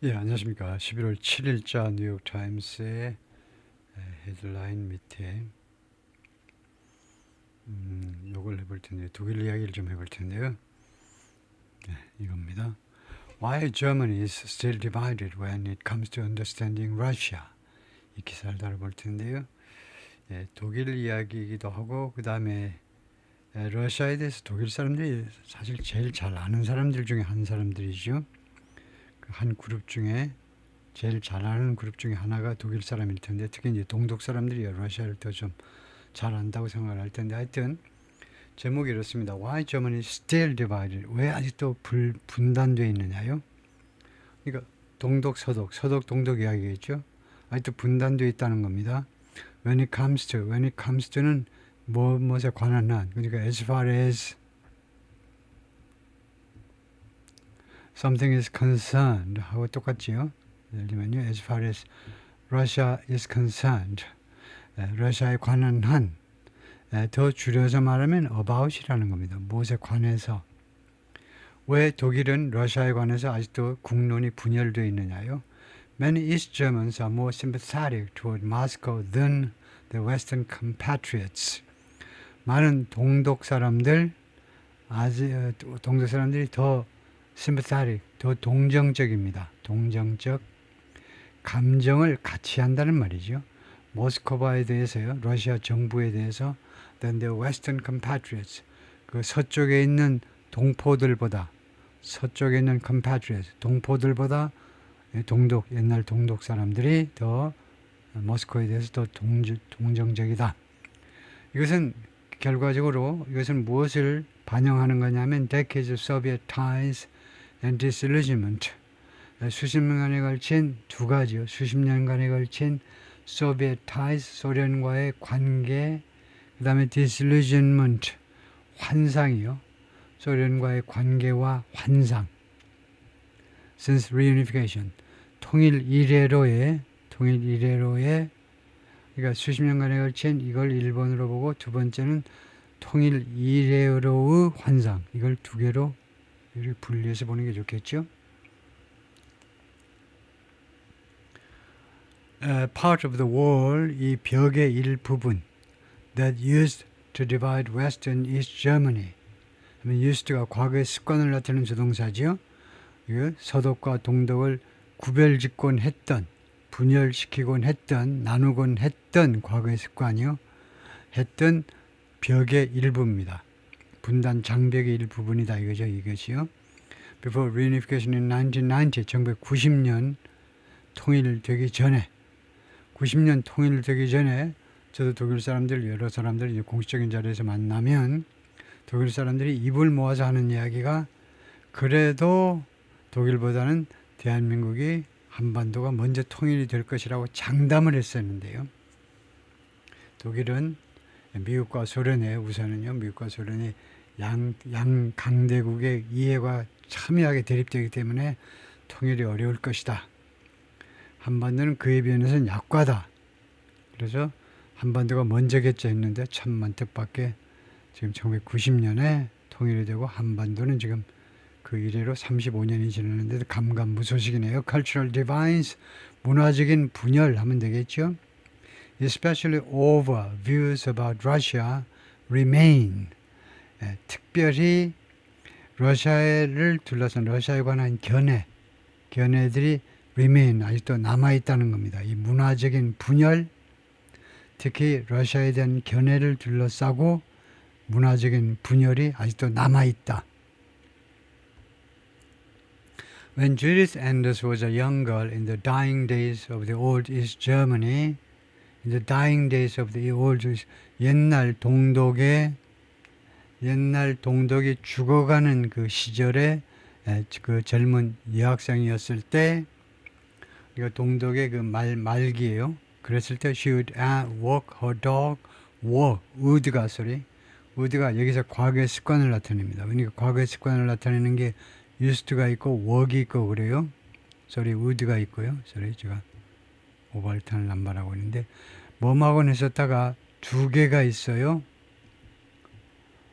예, 안녕하십니까. 11월 7일자 뉴욕타임스의 헤드라인 밑에 요걸 해볼 텐데요. 독일 이야기를 좀 해볼 텐데요. 네, 이겁니다. Why Germany is still divided when it comes to understanding Russia. 이 기사를 다뤄볼 텐데요. 예, 독일 이야기이기도 하고 그 다음에 러시아에 대해서 독일 사람들이 사실 제일 잘 아는 사람들 중에 한 사람들이죠. 그 한 그룹 중에 제일 잘 아는 그룹 중에 하나가 독일 사람일 텐데 특히 이제 동독 사람들이 러시아를 더 좀 잘 안다고 생각을 할 텐데 하여튼 제목이 이렇습니다. Why Germany is still divided? 왜 아직도 분단되어 있느냐요? 그러니까 동독, 서독, 동독 이야기겠죠. 아직도 분단되어 있다는 겁니다. When it comes to는 무엇에 관한 한, 그러니까 as far as something is concerned 하고 똑같지요. 예를 들면요, as far as Russia is concerned, 러시아에 관한 한, 더 줄여서 말하면 about이라는 겁니다. 무엇에 관해서. 왜 독일은 러시아에 관해서 아직도 국론이 분열되어 있느냐요? Many East Germans are more sympathetic toward Moscow than their Western compatriots. 많은 동독 사람들이 더 sympathetic, 더 동정적입니다. 동정적 감정을 같이 한다는 말이죠. 모스크바에 대해서요, 러시아 정부에 대해서 than their Western compatriots, 그 서쪽에 있는 동포들보다, 서쪽에 있는 compatriots, 동포들보다 옛날 동독 사람들이 더 모스크바에 대해서 더 동정적이다. 이것은 결과적으로 이것은 무엇을 반영하는 거냐면 decades of Soviet ties and disillusionment, 수십 년간에 걸친 두 가지요. 수십 년간에 걸친 소비에트 ties, 소련과의 관계, 그 다음에 disillusionment, 환상이요. 소련과의 관계와 환상. Since reunification, 통일 이래로의, 그러니까 수십 년간에 걸친 이걸 1번으로 보고 두 번째는 통일 이래로의 환상. 이걸 두 개로 이렇게 분리해서 보는 게 좋겠죠. Part of the wall, 이 벽의 일부분 that used to divide West and East Germany. used가 과거의 습관을 나타내는 조동사지요. 서독과 동독을 구별짓곤 했던, 분열시키곤 했던, 나누곤 했던 과거의 습관이요. 했던 벽의 일부입니다. 분단 장벽의 일부분이다 이거죠. 이것이요. Before reunification in 1990, 1990년 통일되기 전에 90년 통일되기 전에 저도 독일 사람들 여러 사람들 이제 공식적인 자리에서 만나면 독일 사람들이 입을 모아서 하는 이야기가 그래도 독일보다는 대한민국이 한반도가 먼저 통일이 될 것이라고 장담을 했었는데요. 독일은 미국과 소련의 우선은요. 미국과 소련의 양 강대국의 이해가 첨예하게 대립되기 때문에 통일이 어려울 것이다. 한반도는 그에 비해서는 약과다. 그래서 한반도가 먼저겠지 했는데 천만 뜻밖의 지금 1990년에 통일이 되고 한반도는 지금 그 이래로 35년이 지났는데도 감감무소식이네요. Cultural divides, 문화적인 분열 하면 되겠죠. Especially over views about Russia remain. 특별히 러시아를 둘러싼 러시아에 관한 견해들이 remain, 아직도 남아있다는 겁니다. 이 문화적인 분열, 특히 러시아에 대한 견해를 둘러싸고 문화적인 분열이 아직도 남아있다. When Judith Enders was a young girl in the dying days of the old East Germany, in the dying days of the old 옛날 동독이 죽어가는 그 시절에 그 젊은 여학생이었을 때 이거 동독의 그 말기예요. 그랬을 때 she would walk her dog, would가 여기서 과거의 습관을 나타냅니다. 그러니까 과거의 습관을 나타내는 게 used가 있고 walk이 있고 그래요. would가 있고요. 제가 오발탄을 남발하고 있는데 뭐하곤 했었다가 두 개가 있어요.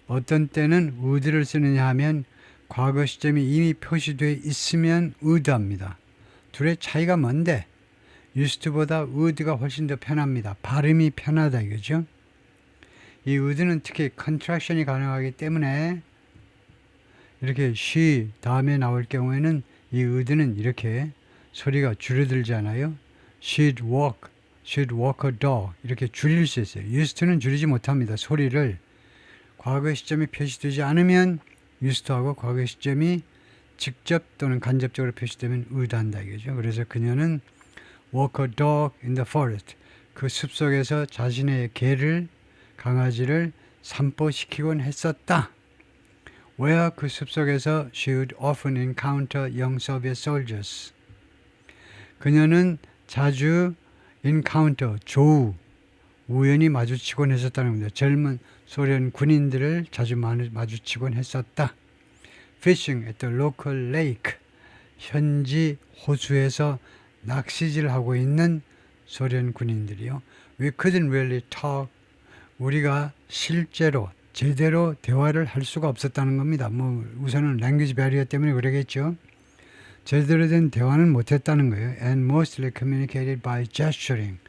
어떤 때는 would를 쓰느냐 하면 과거 시점이 이미 표시되어 있으면 would합니다. 둘의 차이가 뭔데? used보다 would가 훨씬 더 편합니다. 발음이 편하다 이거죠. 이 would는 특히 컨트랙션이 가능하기 때문에 이렇게 she 다음에 나올 경우에는 이 would는 이렇게 소리가 줄어들잖아요. she'd walk a dog 이렇게 줄일 수 있어요. used는 줄이지 못합니다. 소리를 과거 시점이 표시되지 않으면 used하고 과거 시점이 직접 또는 간접적으로 표시되면 would 한다 이거죠. 그래서 그녀는 walk a dog in the forest 그 숲속에서 자신의 개를 강아지를 산보시키곤 했었다. where 그 숲속에서 she would often encounter young Soviet soldiers 그녀는 자주 encounter 우연히 마주치곤 했었다는 겁니다. 젊은 소련 군인들을 자주 마주치곤 했었다. Fishing at the local lake 현지 호수에서 낚시질하고 있는 소련 군인들이요. We couldn't really talk. 우리가 실제로 제대로 대화를 할 수가 없었다는 겁니다. 우선은 language barrier 때문에 그러겠죠. 제대로 된 대화는 못했다는 거예요. And mostly communicated by gesturing.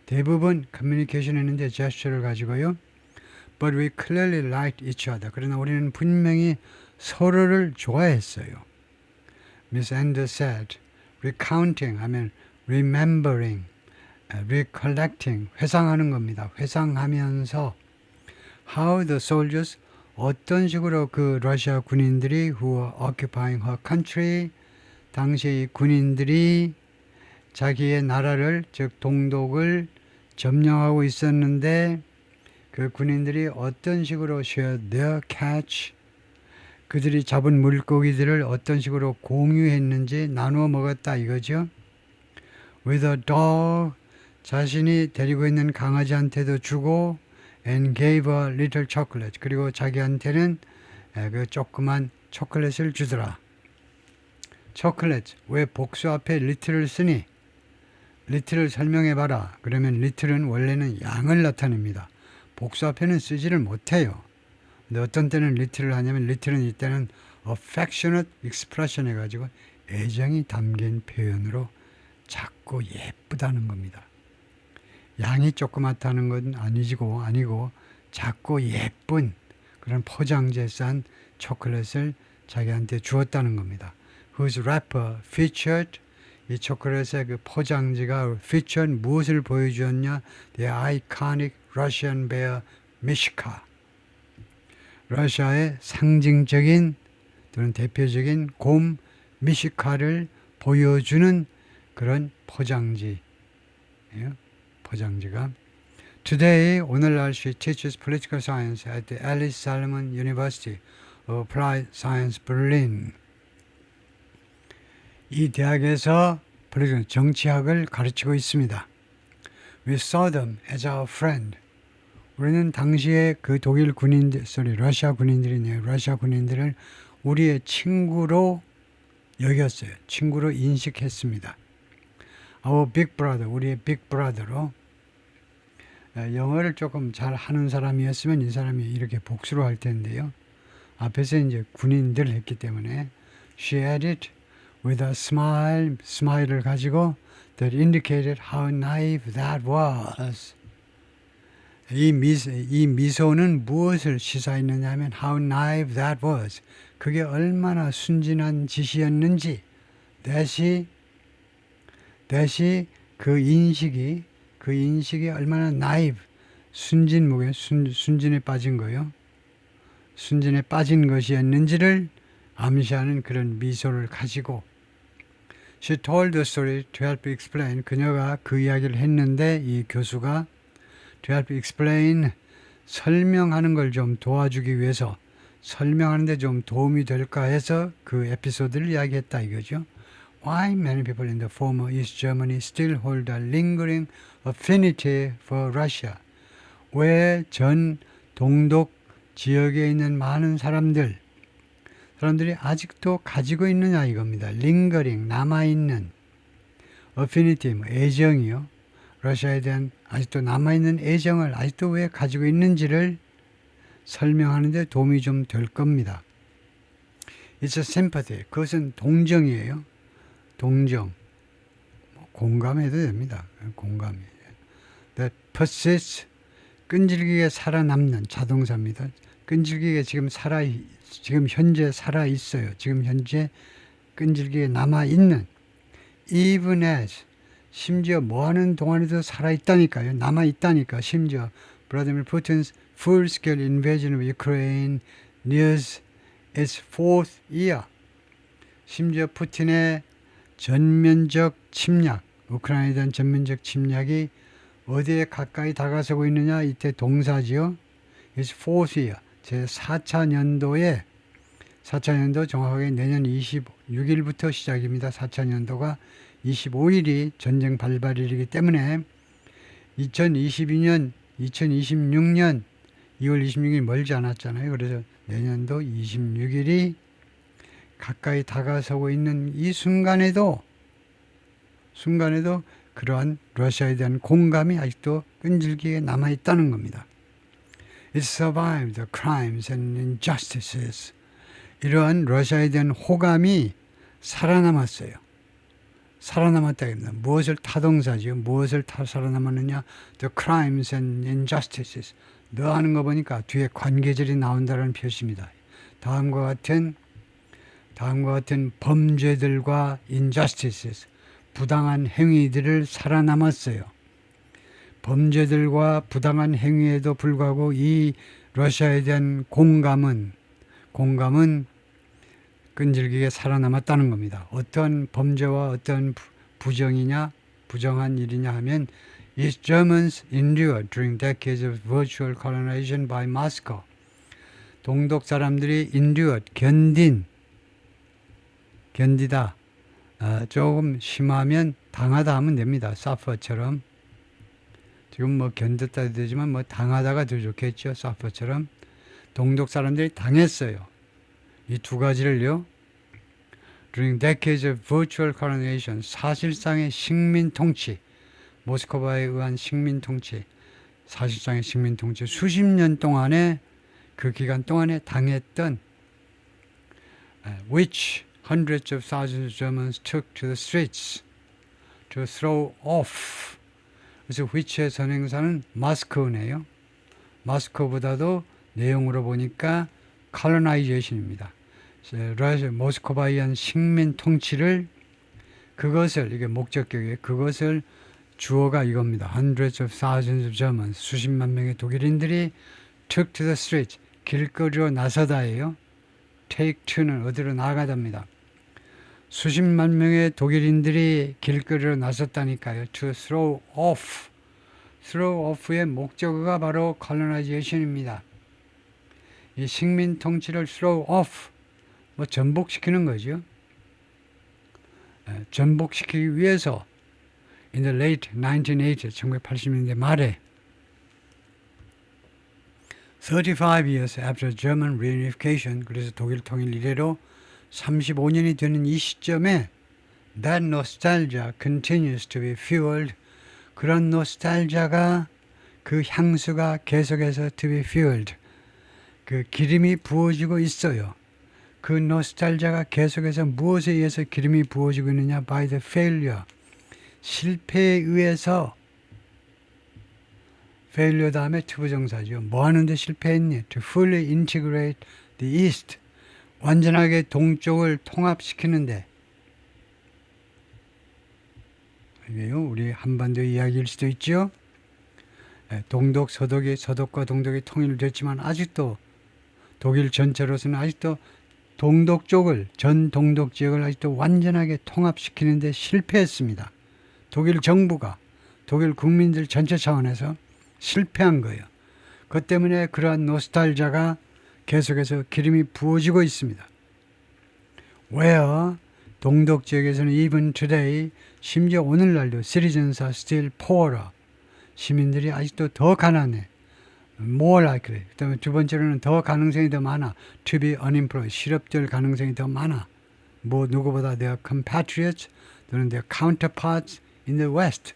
대부분 커뮤니케이션 했는데 제스처를 가지고요. But we clearly liked each other. 그러나 우리는 분명히 서로를 좋아했어요. Miss Anders said, recounting 하면 remembering, recollecting, 회상하는 겁니다. 회상하면서 how the soldiers, 어떤 식으로 그 러시아 군인들이 who were occupying her country, 당시 군인들이 자기의 나라를, 즉 동독을 점령하고 있었는데 그 군인들이 어떤 식으로 share their catch, 그들이 잡은 물고기들을 어떤 식으로 공유했는지 나누어 먹었다 이거죠. With a dog, 자신이 데리고 있는 강아지한테도 주고 and gave a little chocolate, 그리고 자기한테는 그 조그만 초콜릿을 주더라. 초콜릿, 왜 복수 앞에 little을 쓰니? little을 설명해봐라. 그러면 little은 원래는 양을 나타냅니다. 복수 앞에는 쓰지를 못해요. 근데 어떤 때는 little을 하냐면 little은 이때는 affectionate expression 해가지고 애정이 담긴 표현으로 작고 예쁘다는 겁니다. 양이 조그맣다는 건 아니고 작고 예쁜 그런 포장지에 싼 초콜릿을 자기한테 주었다는 겁니다. Whose wrapper featured, 이 초콜릿의 그 포장지가 featured 무엇을 보여주었냐? The iconic Russian bear Mishka. 러시아의 상징적인 또는 대표적인 곰 미시카를 보여주는 그런 포장지. 포장지가 Today, 오늘날 she teaches political science at the Alice Salomon University of Applied Science Berlin. 이 대학에서 정치학을 가르치고 있습니다. We saw them as our friend. 우리는 당시에 그 독일 군인들, 러시아 군인들이네요. 러시아 군인들을 우리의 친구로 여겼어요. 친구로 인식했습니다. Our big brother, 우리의 big brother로. 영어를 조금 잘 하는 사람이었으면 이 사람이 이렇게 복수로 할 텐데요. 앞에서 이제 군인들 했기 때문에 she added with a smile, smile을 가지고 that indicated how naive that was. 이 미소는 무엇을 시사했느냐 하면 how naive that was. 그게 얼마나 순진한 짓이었는지 다시 그 인식이 얼마나 naive, 순진에 빠진 거요. 순진에 빠진 것이었는지를 암시하는 그런 미소를 가지고 She told the story to help explain. 그녀가 그 이야기를 했는데 이 교수가 to help explain, 설명하는 걸 좀 도와주기 위해서 설명하는데 좀 도움이 될까 해서 그 에피소드를 이야기했다 이거죠. Why many people in the former East Germany still hold a lingering affinity for Russia. 왜 전 동독 지역에 있는 많은 사람들이 아직도 가지고 있느냐 이겁니다. lingering, 남아있는 affinity, 애정이요. 러시아에 대한 아직도 남아있는 애정을 아직도 왜 가지고 있는지를 설명하는 데 도움이 좀 될 겁니다. It's a sympathy. 그것은 동정이에요. 동정. 공감해도 됩니다. 공감이. That persists, 끈질기게 살아남는 자동사입니다. 끈질기게 지금 현재 살아 있어요. 지금 현재 끈질기게 남아 있는. Even as, 심지어 뭐 하는 동안에도 살아 있다니까요. 남아 있다니까. 심지어 Vladimir Putin's full-scale invasion of Ukraine nears its fourth year. 심지어 푸틴의 전면적 침략, 우크라이나에 대한 전면적 침략이 어디에 가까이 다가서고 있느냐? 이때 동사지요. its fourth year, 제 4차 년도에 4차 년도 정확하게 내년 26일부터 시작입니다. 4차 년도가 25일이 전쟁 발발일이기 때문에 2026년 2월 26일 멀지 않았잖아요. 그래서 내년도 26일이 가까이 다가서고 있는 이 순간에도 그러한 러시아에 대한 공감이 아직도 끈질기게 남아있다는 겁니다. It survived the crimes and injustices. 이러한 러시아에 대한 호감이 살아남았어요. 살아남았다 합니다. 무엇을 타동사지요? 무엇을 살아남았느냐? The crimes and injustices. 너 하는 거 보니까 뒤에 관계절이 나온다는 표시입니다. 다음과 같은 범죄들과 injustices, 부당한 행위들을 살아남았어요. 범죄들과 부당한 행위에도 불구하고 이 러시아에 대한 공감은 끈질기게 살아남았다는 겁니다. 어떤 범죄와 어떤 부정한 일이냐 하면 East Germans endured during decades of virtual colonization by Moscow. 동독 사람들이 endured, 견디다. 조금 심하면 당하다 하면 됩니다. suffer처럼. 지금 뭐 견뎠다 해도 되지만 뭐 당하다가 더 좋겠죠. suffer처럼. 동독 사람들이 당했어요. 이 두 가지를요. During decades of virtual colonization, 사실상의 식민 통치, 모스크바에 의한 식민 통치, 사실상의 식민 통치, 수십 년 동안에 그 기간 동안에 당했던 which hundreds of thousands of Germans took to the streets to throw off. 그래서 which의 선행사는 마스크네요. 마스크보다도 내용으로 보니까 colonization입니다. 러시아 모스크바에 의한 식민 통치를 이게 목적격이에요. 그것을 주어가 이겁니다. Hundreds of thousands of Germans, 수십만 명의 독일인들이 took to the streets, 길거리로 나서다예요. take to는 어디로 나가답니다. 수십만 명의 독일인들이 길거리로 나섰다니까요. To throw off. throw off의 목적어가 바로 colonization입니다. 이 식민 통치를 throw off, 전복시키는 거죠. 전복시키기 위해서 in the late 1980s, 1980년대 말에 35 years after German reunification, 그래서 독일 통일 이래로 35년이 되는 이 시점에 that nostalgia continues to be fueled. 그런 노스탈지아가 그 향수가 계속해서 to be fueled. 그 기름이 부어지고 있어요. 그 노스탈지아가 계속해서 무엇에 의해서 기름이 부어지고 있느냐? by the failure. 실패에 의해서 failure 다음에 투부정사죠. 뭐 하는데 실패했니? To fully integrate the East. 완전하게 동쪽을 통합시키는데. 이게요, 우리 한반도 이야기일 수도 있죠. 서독과 동독이 통일됐지만 아직도 독일 전체로서는 아직도 전 동독 지역을 아직도 완전하게 통합시키는데 실패했습니다. 독일 정부가 독일 국민들 전체 차원에서 실패한 거예요. 그것 때문에 그러한 노스탈자가 계속해서 기름이 부어지고 있습니다. Where 동독 지역에서는 even today, 심지어 오늘날도 citizens are still poorer. 시민들이 아직도 더 가난해. more likely. 그 다음에 두 번째로는 더 가능성이 더 많아. to be unemployed. 실업될 가능성이 더 많아. 누구보다 their compatriots 또는 their counterparts in the west.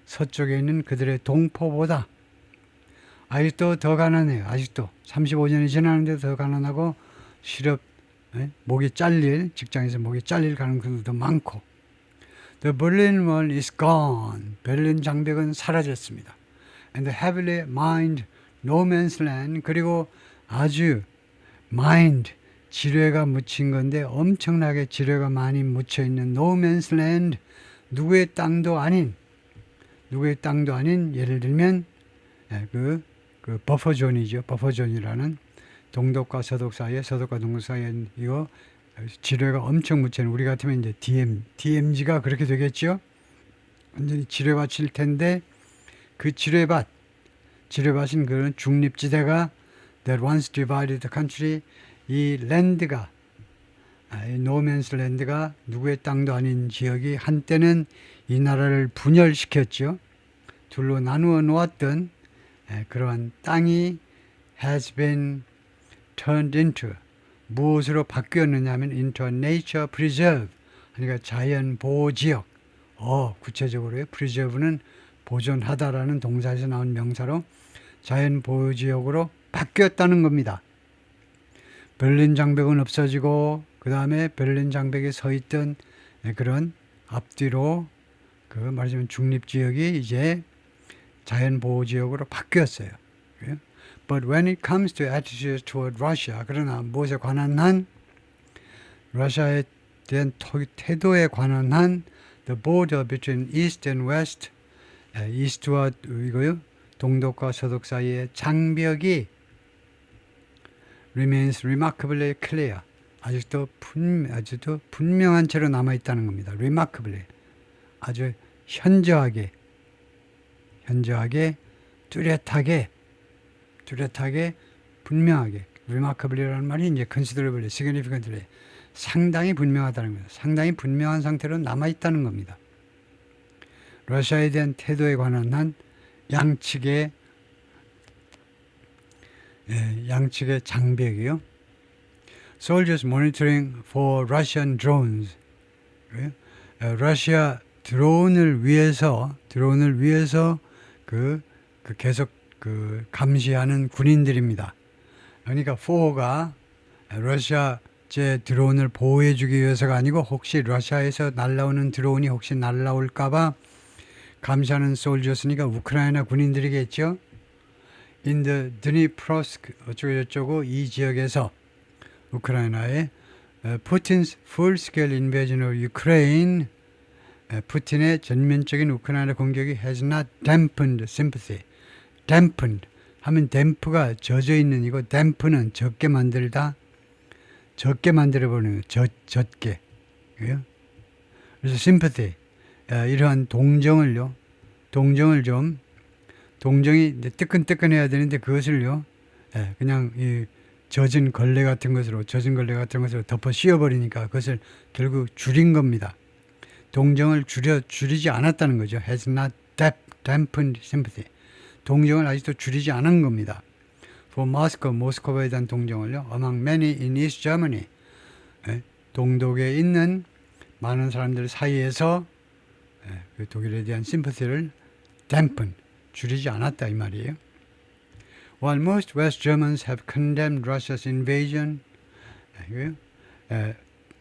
서쪽에 있는 그들의 동포보다 아직도 더 가난해요. 아직도 35년이 지나는데도 더 가난하고 직장에서 목이 잘릴 가능성도 더 많고. The Berlin Wall is gone. 베를린 장벽은 사라졌습니다. And the heavily mined no man's land. 그리고 아주 mind, 지뢰가 묻힌 건데 엄청나게 지뢰가 많이 묻혀 있는 no man's land. 누구의 땅도 아닌 예를 들면 그 버퍼존이죠. 버퍼존이라는 동독과 서독 사이에, 서독과 동독 사이에 이거 지뢰가 엄청 묻혀있는, 우리 같으면 이제 DMZ가 그렇게 되겠죠. 완전히 지뢰밭일 텐데 그 지뢰밭인 그런 중립지대가 that once divided the country, 이 랜드가 이 노맨스 랜드가 누구의 땅도 아닌 지역이 한때는 이 나라를 분열시켰죠. 둘로 나누어 놓았던 그러한 땅이 has been turned into, 무엇으로 바뀌었느냐 하면 into a nature preserve, 그러니까 자연 보호지역. 구체적으로 preserve는 보존하다라는 동사에서 나온 명사로 자연 보호지역으로 바뀌었다는 겁니다. 베를린 장벽은 없어지고 그 다음에 베를린 장벽에 서 있던 그런 앞뒤로 그 말하자면 중립지역이 이제 자연보호지역으로 바뀌었어요. But when it comes to attitudes toward Russia, 그러나 무엇에 관한 한 러시아에 대한 태도에 관한 한 the border between east and west, 이스트와 이거요 동독과 서독 사이의 장벽이 remains remarkably clear, 아직도 분명한 채로 남아 있다는 겁니다. remarkably, 아주 현저하게 뚜렷하게 분명하게. remarkably라는 말이 이제 considerably, significantly, 상당히 분명하다는 겁니다. 상당히 분명한 상태로 남아 있다는 겁니다. 러시아에 대한 태도에 관한 한 양측의 장벽이요. Soldiers monitoring for Russian drones. 러시아 드론을 위해서 계속 감시하는 군인들입니다. 그러니까 4가 러시아 제 드론을 보호해주기 위해서가 아니고 혹시 러시아에서 날라오는 드론이 혹시 날라올까봐 감시하는 솔저스니까 우크라이나 군인들이겠죠. In the Dnipropetrovsk 어쩌고저쩌고 이 지역에서 우크라이나의 Putin's full-scale invasion of Ukraine, 푸틴의 전면적인 우크라이나 공격이 has not dampened sympathy. dampened 하면 댐프가 젖어 있는 이거, dampen은 적게 만들다, 적게 만들어버리는 거, 젖게. 그래서 sympathy, 이러한 동정이 뜨끈뜨끈해야 되는데 그것을요, 그냥 이 젖은 걸레 같은 것으로 덮어 씌워버리니까 그것을 결국 줄인 겁니다. 동정을 줄이지 않았다는 거죠. has not dampened sympathy. 동정을 아직도 줄이지 않은 겁니다. For Moscow, 모스크바에 대한 동정을요. Among many in East Germany, 동독에 있는 많은 사람들 사이에서 그 독일에 대한 심퍼티를 dampen, 줄이지 않았다 이 말이에요. While most West Germans have condemned Russia's invasion,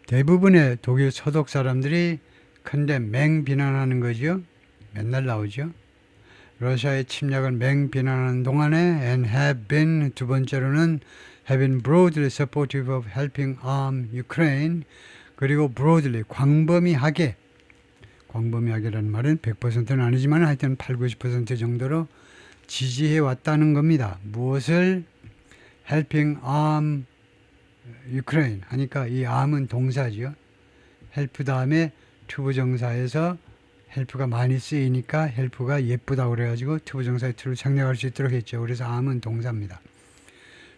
대부분의 독일 서독 사람들이 맹비난하는 거죠. 맨날 나오죠. 러시아의 침략을 맹비난하는 동안에 and have been, 두 번째로는 have been broadly supportive of helping arm Ukraine, 그리고 broadly, 광범위하게라는 말은 100%는 아니지만 하여튼 80-90% 정도로 지지해 왔다는 겁니다. 무엇을? helping arm Ukraine 하니까 이 arm은 동사죠. help 다음에 투부정사에서 헬프가 많이 쓰이니까 헬프가 예쁘다고 그래가지고 투부정사의 투를 생략할 수 있도록 했죠. 그래서 암은 동사입니다.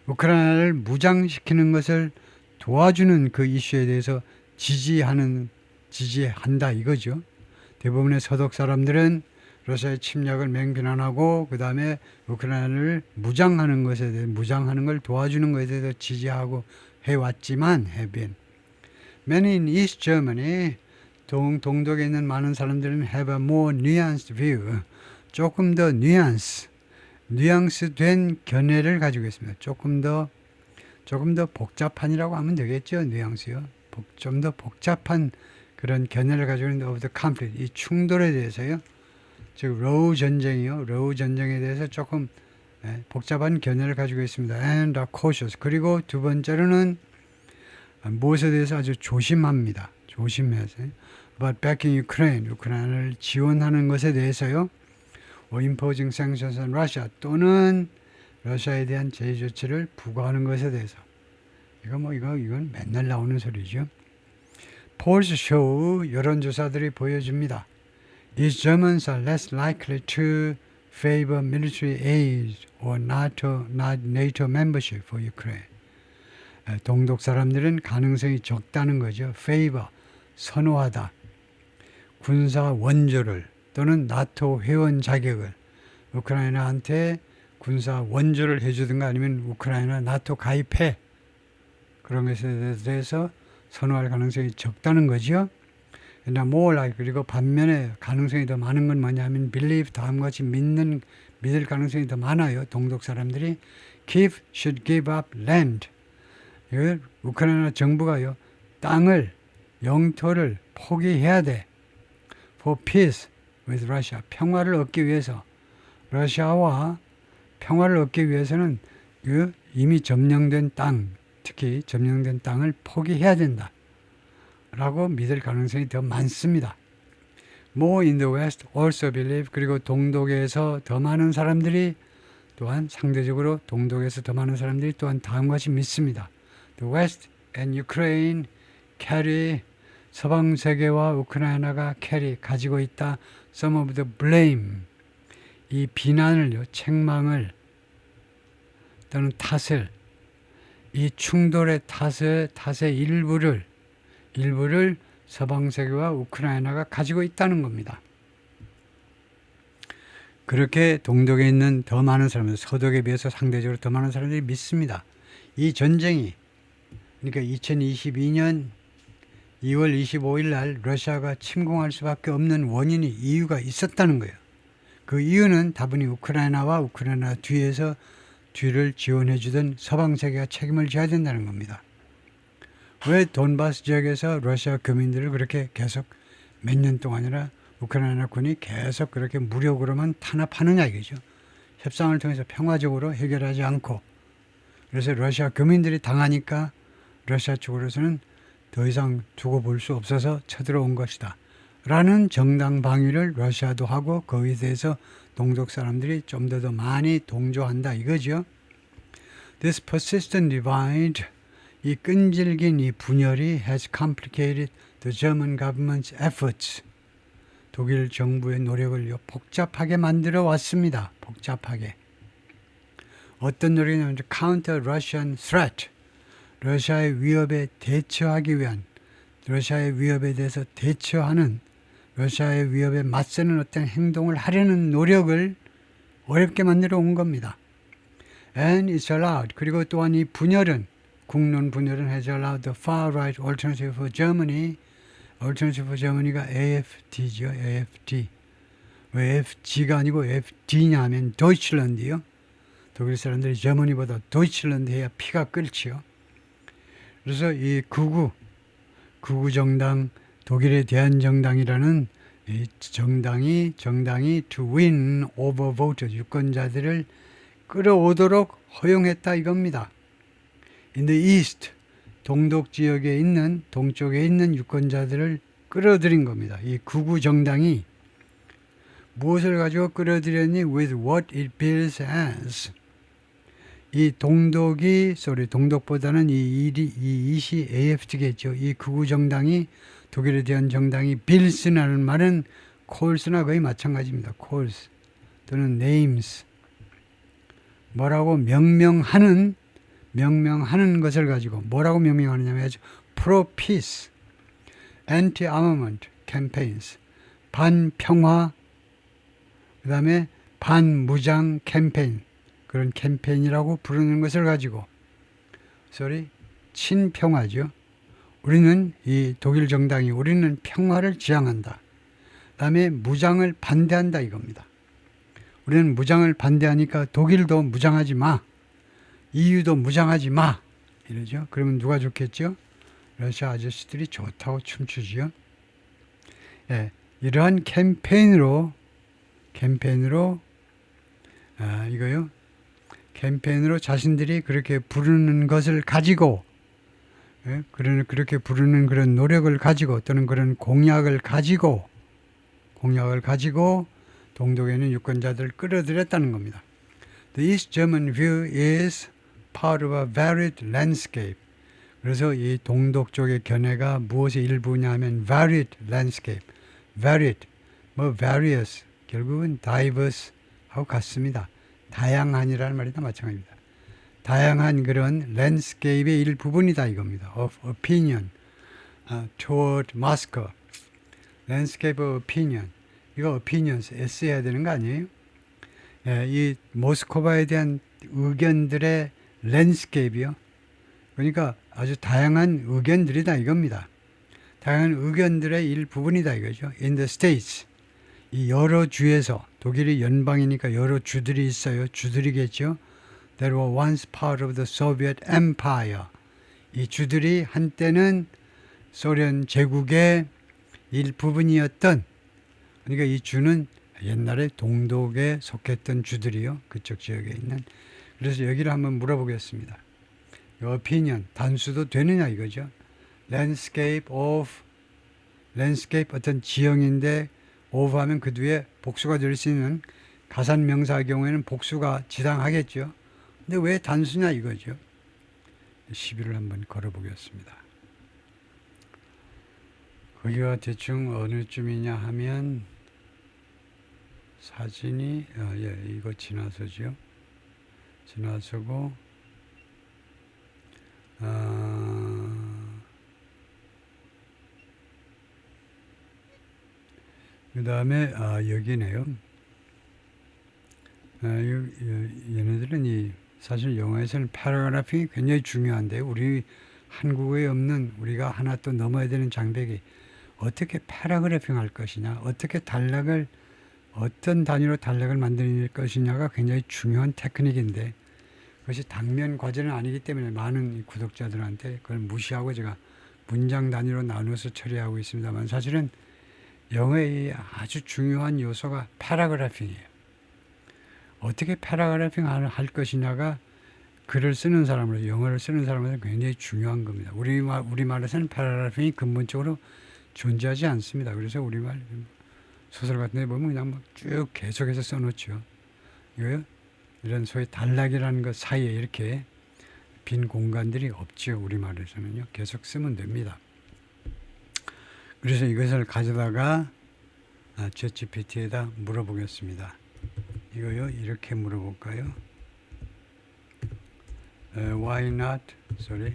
우크라이나를 무장시키는 것을 도와주는 그 이슈에 대해서 지지한다 이거죠. 대부분의 서독 사람들은 러시아의 침략을 맹비난하고 그 다음에 우크라이나를 무장하는 걸 도와주는 것에 대해서 지지하고 해왔지만 many in East Germany, 동독에 있는 많은 사람들은 have a more nuanced view, 조금 더 뉘앙스된 견해를 가지고 있습니다. 조금 더 복잡한이라고 하면 되겠죠. 뉘앙스요. 좀 더 복잡한 그런 견해를 가지고 있는 of the conflict, 이 충돌에 대해서요. 즉 로우 전쟁이요. 로우 전쟁에 대해서 조금 복잡한 견해를 가지고 있습니다. And are cautious. 그리고 두 번째로는 무엇에 대해서 아주 조심합니다. 조심해서 about backing Ukraine, 우크라이나를 지원하는 것에 대해서요. or imposing sanctions on Russia, 또는 러시아에 대한 제재 조치를 부과하는 것에 대해서. 이건 맨날 나오는 소리죠. Polls show, 여론조사들이 보여줍니다. These Germans are less likely to favor military aid or NATO membership for Ukraine. 동독 사람들은 가능성이 적다는 거죠. favor, 선호하다. 군사 원조를 또는 나토 회원 자격을 우크라이나한테 군사 원조를 해주든가 아니면 우크라이나 나토 가입해. 그런 것에 대해서 선호할 가능성이 적다는 거죠. more like, 그리고 반면에 가능성이 더 많은 건 뭐냐면 believe, 다음과 같이 믿을 가능성이 더 많아요. 동독 사람들이 Kiev should give up land. 우크라이나 정부가요, 땅을, 영토를 포기해야 돼. For peace with Russia. 평화를 얻기 위해서. 러시아와 평화를 얻기 위해서는 이미 점령된 땅, 특히 점령된 땅을 포기해야 된다. 라고 믿을 가능성이 더 많습니다. More in the West also believe. 그리고 동독에서 더 많은 사람들이 또한 상대적으로 동독에서 더 많은 사람들이 또한 다음과 같이 믿습니다. The West and Ukraine carry, 서방 세계와 우크라이나가 가지고 있다. Some of the blame, 이 비난을요, 책망을 또는 탓을, 이 충돌의 탓의 일부를 서방 세계와 우크라이나가 가지고 있다는 겁니다. 그렇게 동독에 있는 더 많은 사람들, 서독에 비해서 상대적으로 더 많은 사람들이 믿습니다. 이 전쟁이, 그러니까 2022년 2월 25일 날 러시아가 침공할 수밖에 없는 이유가 있었다는 거예요. 그 이유는 다분히 우크라이나와 우크라이나 뒤를 지원해 주던 서방 세계가 책임을 져야 된다는 겁니다. 왜 돈바스 지역에서 러시아 교민들을 그렇게 계속 몇 년 동안이나 우크라이나 군이 계속 그렇게 무력으로만 탄압하느냐 이거죠. 협상을 통해서 평화적으로 해결하지 않고. 그래서 러시아 교민들이 당하니까 러시아 쪽으로서는 더 이상 두고 볼 수 없어서 쳐들어온 것이다. 라는 정당 방위를 러시아도 하고 거기에 대해서 동독 사람들이 좀 더 많이 동조한다 이거죠. This persistent divide, 이 끈질긴 이 분열이 has complicated the German government's efforts. 독일 정부의 노력을 복잡하게 만들어 왔습니다. 복잡하게. 어떤 노력이냐면 counter Russian threat. 러시아의 위협에 대처하기 위한, 러시아의 위협에 대해서 대처하는, 러시아의 위협에 맞서는 어떤 행동을 하려는 노력을 어렵게 만들어 온 겁니다. And it's allowed. 그리고 또한 이 분열은, 국론 분열은 has allowed the far-right Alternative for Germany. Alternative for Germany가 AFD죠. AFD. 왜 FG가 아니고 FD냐 하면 Deutschland이요. 독일 사람들이 저머니보다 도이칠랜드 해야 피가 끓지요. 그래서 이 극우 정당, 독일의 대한정당이라는 이 정당이 to win over voters, 유권자들을 끌어오도록 허용했다 이겁니다. In the east, 동독 지역에 있는, 동쪽에 있는 유권자들을 끌어들인 겁니다. 이 극우 정당이 무엇을 가지고 끌어들였니? With what it bills as. 이 동독보다는 이 이시 AFD겠죠. 이 극우 정당이, 독일에 대한 정당이 빌스라는 말은 콜스나 거의 마찬가지입니다. 콜스 또는 names. 뭐라고 명명하는 것을 가지고 뭐라고 명명하느냐면 pro-peace, anti-armament campaigns, 반평화, 그 다음에 반무장 캠페인, 그런 캠페인이라고 부르는 것을 가지고 친평화죠. 우리는 이 독일 정당이 우리는 평화를 지향한다. 그 다음에 무장을 반대한다 이겁니다. 우리는 무장을 반대하니까 독일도 무장하지 마. EU도 무장하지 마. 이러죠. 그러면 누가 좋겠죠? 러시아 아저씨들이 좋다고 춤추지요. 예, 이러한 캠페인으로 이거요. 캠페인으로 자신들이 그렇게 부르는 것을 가지고, 예, 그렇게 부르는 그런 노력을 가지고 또는 그런 공약을 가지고 동독에 있는 유권자들을 끌어들였다는 겁니다. The East German view is part of a varied landscape. 그래서 이 동독 쪽의 견해가 무엇의 일부냐 하면 varied landscape. varied, various, 결국은 diverse 하고 같습니다. 다양한이라는 말이나 마찬가지입니다. 다양한 그런 landscape의 일부분이다 이겁니다. of opinion toward Moscow. landscape of opinion. 이거 opinions, S 해야 되는 거 아니에요? 예, 이 모스크바에 대한 의견들의 랜드스케이프요. 그러니까 아주 다양한 의견들이다 이겁니다. 다양한 의견들의 일부분이다 이거죠. In the States. 이 여러 주에서, 독일이 연방이니까 여러 주들이 있어요. 주들이겠죠. That were once part of the Soviet Empire. 이 주들이 한때는 소련 제국의 일부분이었던, 그러니까 이 주는 옛날에 동독에 속했던 주들이요. 그쪽 지역에 있는. 그래서 여기를 한번 물어보겠습니다. opinion, 단수도 되느냐 이거죠. landscape 어떤 지형인데 of 하면 그 뒤에 복수가 될 수 있는 가산 명사의 경우에는 복수가 지당하겠죠. 근데 왜 단수냐 이거죠. 시비를 한번 걸어보겠습니다. 거기가 대충 어느 쯤이냐 하면 사진이 예, 이거 지나서죠. 지나서고 그 다음에 여기네요. 얘네들은 사실 영어에서는 패러그래핑이 굉장히 중요한데 우리 한국어에 없는 우리가 하나 또 넘어야 되는 장벽이 어떻게 패러그래핑 할 것이냐, 어떻게 어떤 단위로 단락을 만들 것이냐가 굉장히 중요한 테크닉인데 그것이 당면 과제는 아니기 때문에 많은 구독자들한테 그걸 무시하고 제가 문장 단위로 나눠서 처리하고 있습니다만 사실은 영어의 아주 중요한 요소가 패러그래핑이에요. 어떻게 패러그래핑 할 것이냐가 글을 쓰는 사람으로 영어를 쓰는 사람으로서 굉장히 중요한 겁니다. 우리말에서는 패러그래핑이 근본적으로 존재하지 않습니다. 그래서 우리말 소설 같은 데 보면 그냥 쭉 계속해서 써놓죠. 이런 소위 단락이라는 것 사이에 이렇게 빈 공간들이 없죠. 우리말에서는요. 계속 쓰면 됩니다. 그래서 이것을 가져다가 챗GPT에다 물어보겠습니다. 이거요. 이렇게 물어볼까요? Why not? Sorry,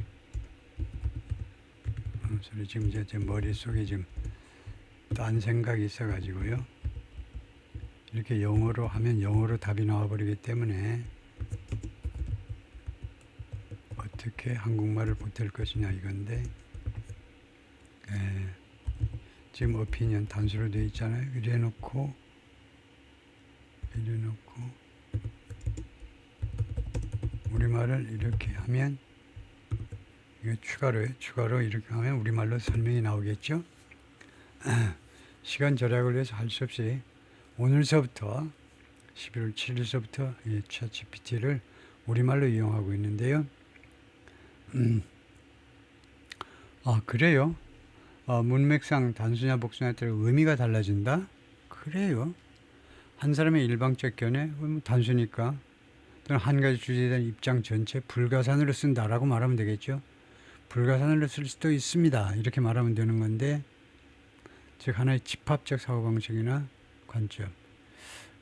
지금 제 머릿속에 지금 딴 생각이 있어가지고요. 이렇게 영어로 하면 영어로 답이 나와버리기 때문에 어떻게 한국말을 보탤 것이냐 이건데 지금 opinion 단수로 되어 있잖아요. 이래놓고 우리말을 이렇게 하면 이거 추가로 이렇게 하면 우리말로 설명이 나오겠죠. 시간 절약을 위해서 할 수 없이 오늘서부터 11월 7일서부터 이 챗GPT를 우리말로 이용하고 있는데요. 그래요? 문맥상 단수냐 복수냐에 따라 의미가 달라진다? 그래요. 한 사람의 일방적 견해, 단수니까 또는 한 가지 주제에 대한 입장 전체 불가산으로 쓴다라고 말하면 되겠죠. 불가산으로 쓸 수도 있습니다. 이렇게 말하면 되는 건데 즉 하나의 집합적 사고방식이나 관점.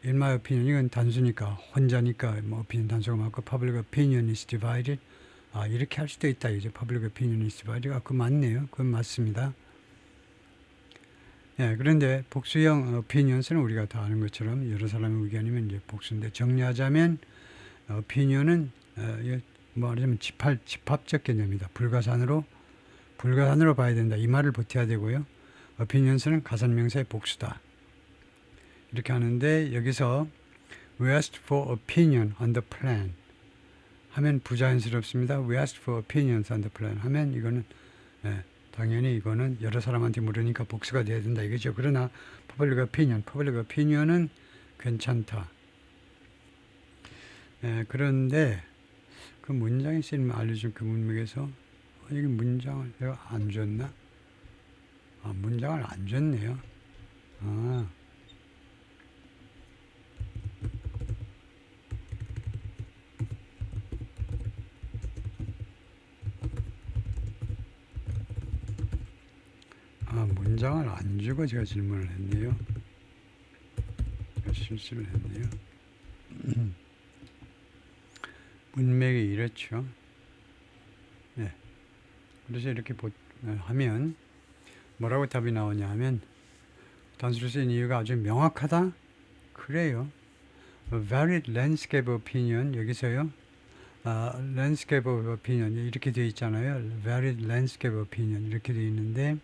In my opinion, 이건 단수니까 혼자니까 opinion 단수가 맞고 public opinion is divided. 이렇게 할 수도 있다. 이제 public opinion is divided. 그거 맞네요. 그건 맞습니다. 예, 그런데 복수형 opinions는 우리가 다 아는 것처럼 여러 사람의 의견이면 이제 복수인데 정리하자면 opinion은 말하자면 집합적 개념이다. 불가산으로 봐야 된다. 이 말을 보태야 되고요. opinions는 가산명사의 복수다. 이렇게 하는데 여기서 we asked for opinion on the plan 하면 부자연스럽습니다. we asked for opinions on the plan 하면 이거는 당연히 이거는 여러 사람한테 물으니까 복수가 돼야 된다 이거죠. 그러나 public opinion은 괜찮다. 그런데 그 문장이 쓰임 알려준 그 문맥에서 여기 문장을 내가 안 줬나? 문장을 안 줬네요. 문장을 안 주고 제가 질문을 했네요. 제가 실수를 했네요. 문맥이 이렇죠. 네. 그래서 이렇게 하면 뭐라고 답이 나오냐 하면 단수로 쓰인 이유가 아주 명확하다? 그래요. Varied landscape opinion 여기서요. landscape of opinion 이렇게 되어 있잖아요. Varied landscape opinion 이렇게 되어 있는데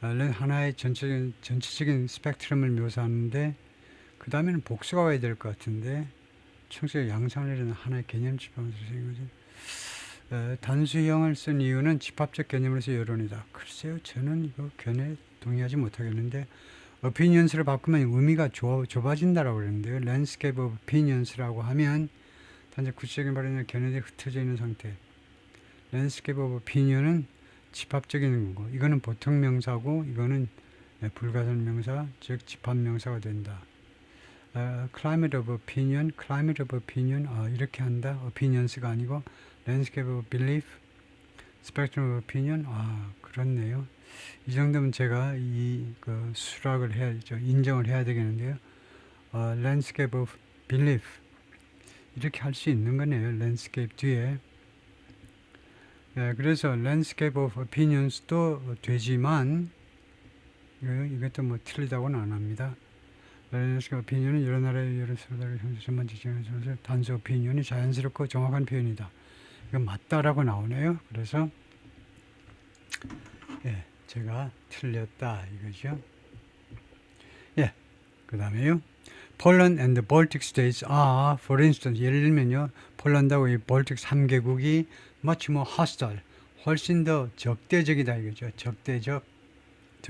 하나의 전체적인 스펙트럼을 묘사하는데 그 다음에는 복수가 와야 될 것 같은데 청소의 양상이라는 하나의 개념 집합에서 생긴 거죠. 단수형을 쓴 이유는 집합적 개념으로서 여론이다. 글쎄요, 저는 이거 견해에 동의하지 못하겠는데 opinions를 바꾸면 의미가 좁아진다라고 그러는데요. landscape of opinions라고 하면 단지 구체적인 발언이나 견해들이 흩어져 있는 상태. landscape of opinion은 집합적인 거고 이거는 보통 명사고 이거는 불가산 명사 즉 집합 명사가 된다. climate of opinion 이렇게 한다. opinions가 아니고 landscape of belief, spectrum of opinion 그렇네요. 이 정도면 제가 그 수락을 해야죠. 인정을 해야 되겠는데요. landscape of belief 이렇게 할 수 있는 거네요. landscape 뒤에 그래서 landscape of opinions도 되지만 이것도 뭐 틀리다고는 안 합니다. landscape of opinion은 여러 나라의 여러 사람들의 현실만 지지하는 단수 opinion이 자연스럽고 정확한 표현이다. 이건 맞다라고 나오네요. 그래서 제가 틀렸다 이거죠. 그 다음에요. Poland and the Baltic states are, for instance, 예를 들면요, 폴란드하고 이 볼틱 3개국이 much more hostile, 훨씬 더 적대적이다 이거죠. 적대적.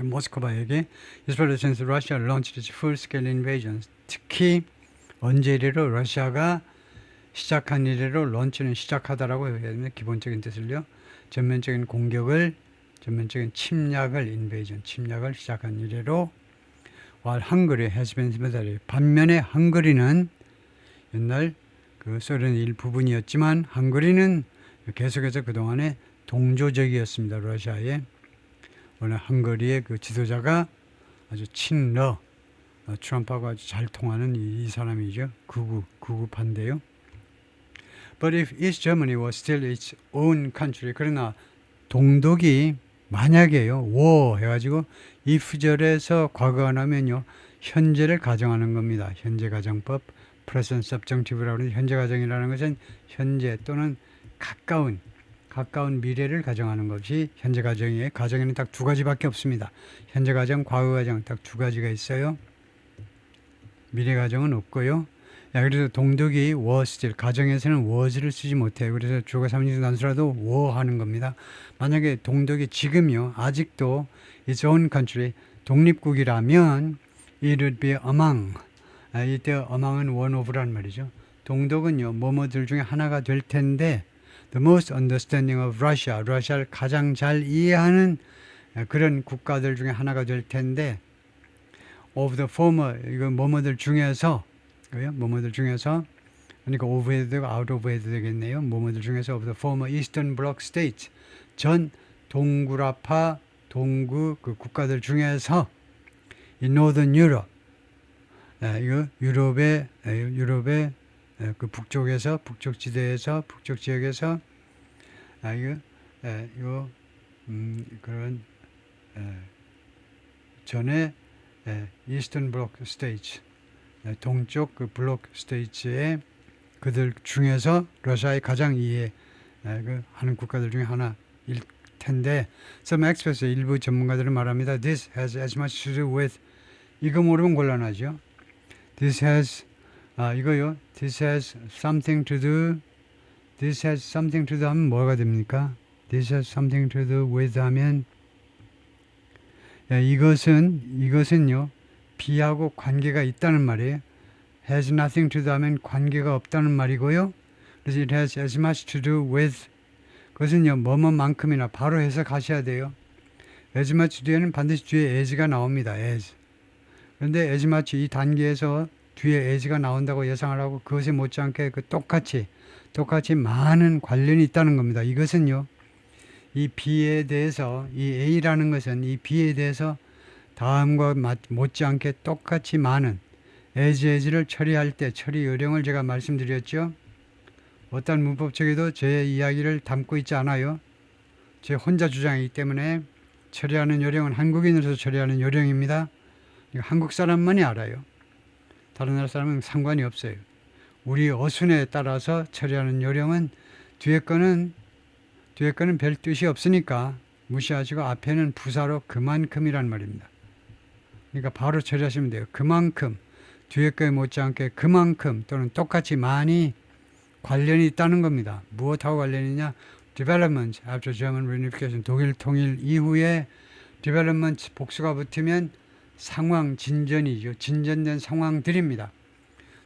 모스크바에게 especially since Russia launched its full-scale invasions. 특히 언제 이래로 러시아가 시작한 이래로 런치는 시작하다라고 해야 됩니다. 기본적인 뜻을요. 전면적인 침략을 invasion, 침략을 시작한 이래로 while Hungary has been sympathetic. 반면에 헝가리는 옛날 그 소련의 일부분이었지만 헝가리는 계속해서 그동안에 동조적이었습니다. 러시아에. 오늘 헝가리의 그 지도자가 아주 친러 트럼프하고 아주 잘 통하는 이 사람이죠. 구구판데요. But if East Germany was still its own country, 그러나 동독이 만약에요, war 해가지고 if절에서 과거가 나면요, 현재를 가정하는 겁니다. 현재 가정법, present subjunctive라고 하는 현재 가정이라는 것은 현재 또는 가까운 미래를 가정하는 것이 현재 가정이에요. 가정에는 딱 두 가지밖에 없습니다. 현재 가정, 과거 가정 딱 두 가지가 있어요. 미래 가정은 없고요. 그래서 동독이 was still, 가정에서는 was를 쓰지 못해요. 그래서 주어가 3인칭 단수라도 war 하는 겁니다. 만약에 동독이 지금요, 아직도 its own country, 독립국이라면 it would be among, 이때 among은 one of란 말이죠. 동독은요, 뭐뭐들 중에 하나가 될 텐데 the most understanding of Russia, 러시아를 가장 잘 이해하는 그런 국가들 중에 하나가 될 텐데 of the former, 이거 뭐뭐들 중에서 그러니까 of 해도 되고 out of 해도 되겠네요. 뭐뭐들 중에서 of the former Eastern Bloc states, 전 동구라파 동구 그 국가들 중에서 in Northern Europe, 이거 유럽의 그 북쪽 지역에서 그런 전에 Eastern Bloc states, 동쪽 그 블록 스테이츠의 그들 중에서 러시아의 가장 하는 국가들 중에 하나일 텐데, some experts, 일부 전문가들은 말합니다. This has as much to do with, 이거 모르면 곤란하죠. This has something to do 하면 뭐가 됩니까? This has something to do with 하면 이것은요, be하고 관계가 있다는 말이에요. has nothing to do 하면 관계가 없다는 말이고요. 그래서 it has as much to do with, 그것은요, 뭐뭐만큼이나 바로 해석하셔야 돼요. as much 뒤에는 반드시 뒤에 as가 나옵니다. as. 그런데 as much 이 단계에서 뒤에 as가 나온다고 예상을 하고 그것에 못지않게 똑같이 많은 관련이 있다는 겁니다. 이것은요, 이 B에 대해서, 이 A라는 것은 이 B에 대해서 다음과 못지않게 똑같이 많은 as를 처리할 때 처리 요령을 제가 말씀드렸죠. 어떤 문법책에도 제 이야기를 담고 있지 않아요. 제 혼자 주장이기 때문에 처리하는 요령은 한국인으로서 처리하는 요령입니다. 한국 사람만이 알아요. 다른 나라 사람은 상관이 없어요. 우리 어순에 따라서 처리하는 요령은 뒤에 거는 별 뜻이 없으니까 무시하시고 앞에는 부사로 그만큼이란 말입니다. 그러니까 바로 처리하시면 돼요. 그만큼, 뒤에 거에 못지않게 그만큼 또는 똑같이 많이 관련이 있다는 겁니다. 무엇하고 관련이 있냐? Development after German reunification. 독일 통일 이후에 development 복수가 붙으면 상황, 진전이죠. 진전된 상황들입니다.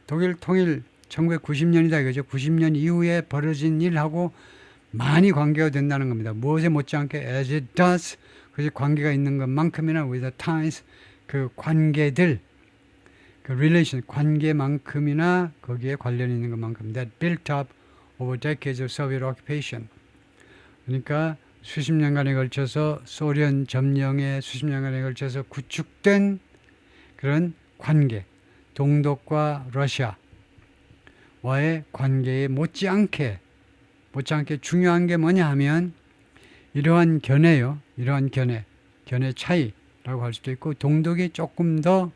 독일 통일 1990년이다 이거죠. 90년 이후에 벌어진 일하고 많이 관계가 된다는 겁니다. 무엇에 못지않게 as it does, 그것이 관계가 있는 것만큼이나 with the times, 그 관계들, 그 relation, 관계만큼이나 거기에 관련이 있는 것만큼 that built up over decades of Soviet occupation. 그러니까 수십 년간에 걸쳐서 소련 점령에 수십 년간에 걸쳐서 구축된 그런 관계, 동독과 러시아와의 관계에 못지않게 중요한 게 뭐냐 하면 이러한 견해요. 이러한 견해 차이라고 할 수도 있고, 동독이 조금 더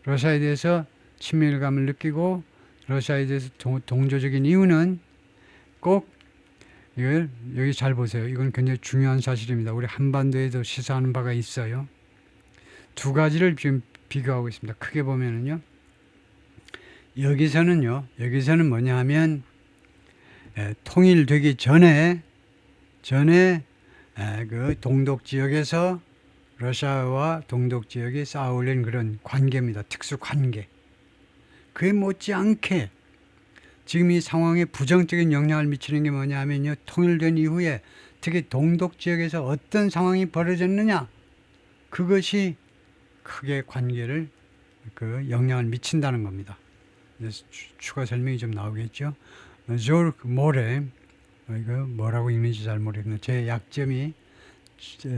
러시아에 대해서 친밀감을 느끼고 러시아에 대해서 동조적인 이유는 꼭 이걸 여기 잘 보세요. 이건 굉장히 중요한 사실입니다. 우리 한반도에도 시사하는 바가 있어요. 두 가지를 지금 비교하고 있습니다. 크게 보면은요. 여기서는 뭐냐 하면 통일되기 전에 그 동독 지역에서 러시아와 동독 지역이 쌓아올린 그런 관계입니다. 특수 관계. 그에 못지않게 지금 이 상황에 부정적인 영향을 미치는 게 뭐냐 하면요. 통일된 이후에 특히 동독 지역에서 어떤 상황이 벌어졌느냐. 그것이 크게 관계를 영향을 미친다는 겁니다. 그래서 추가 설명이 좀 나오겠죠. 조르크 모레, 이거 뭐라고 읽는지 잘 모르겠는데 제 약점이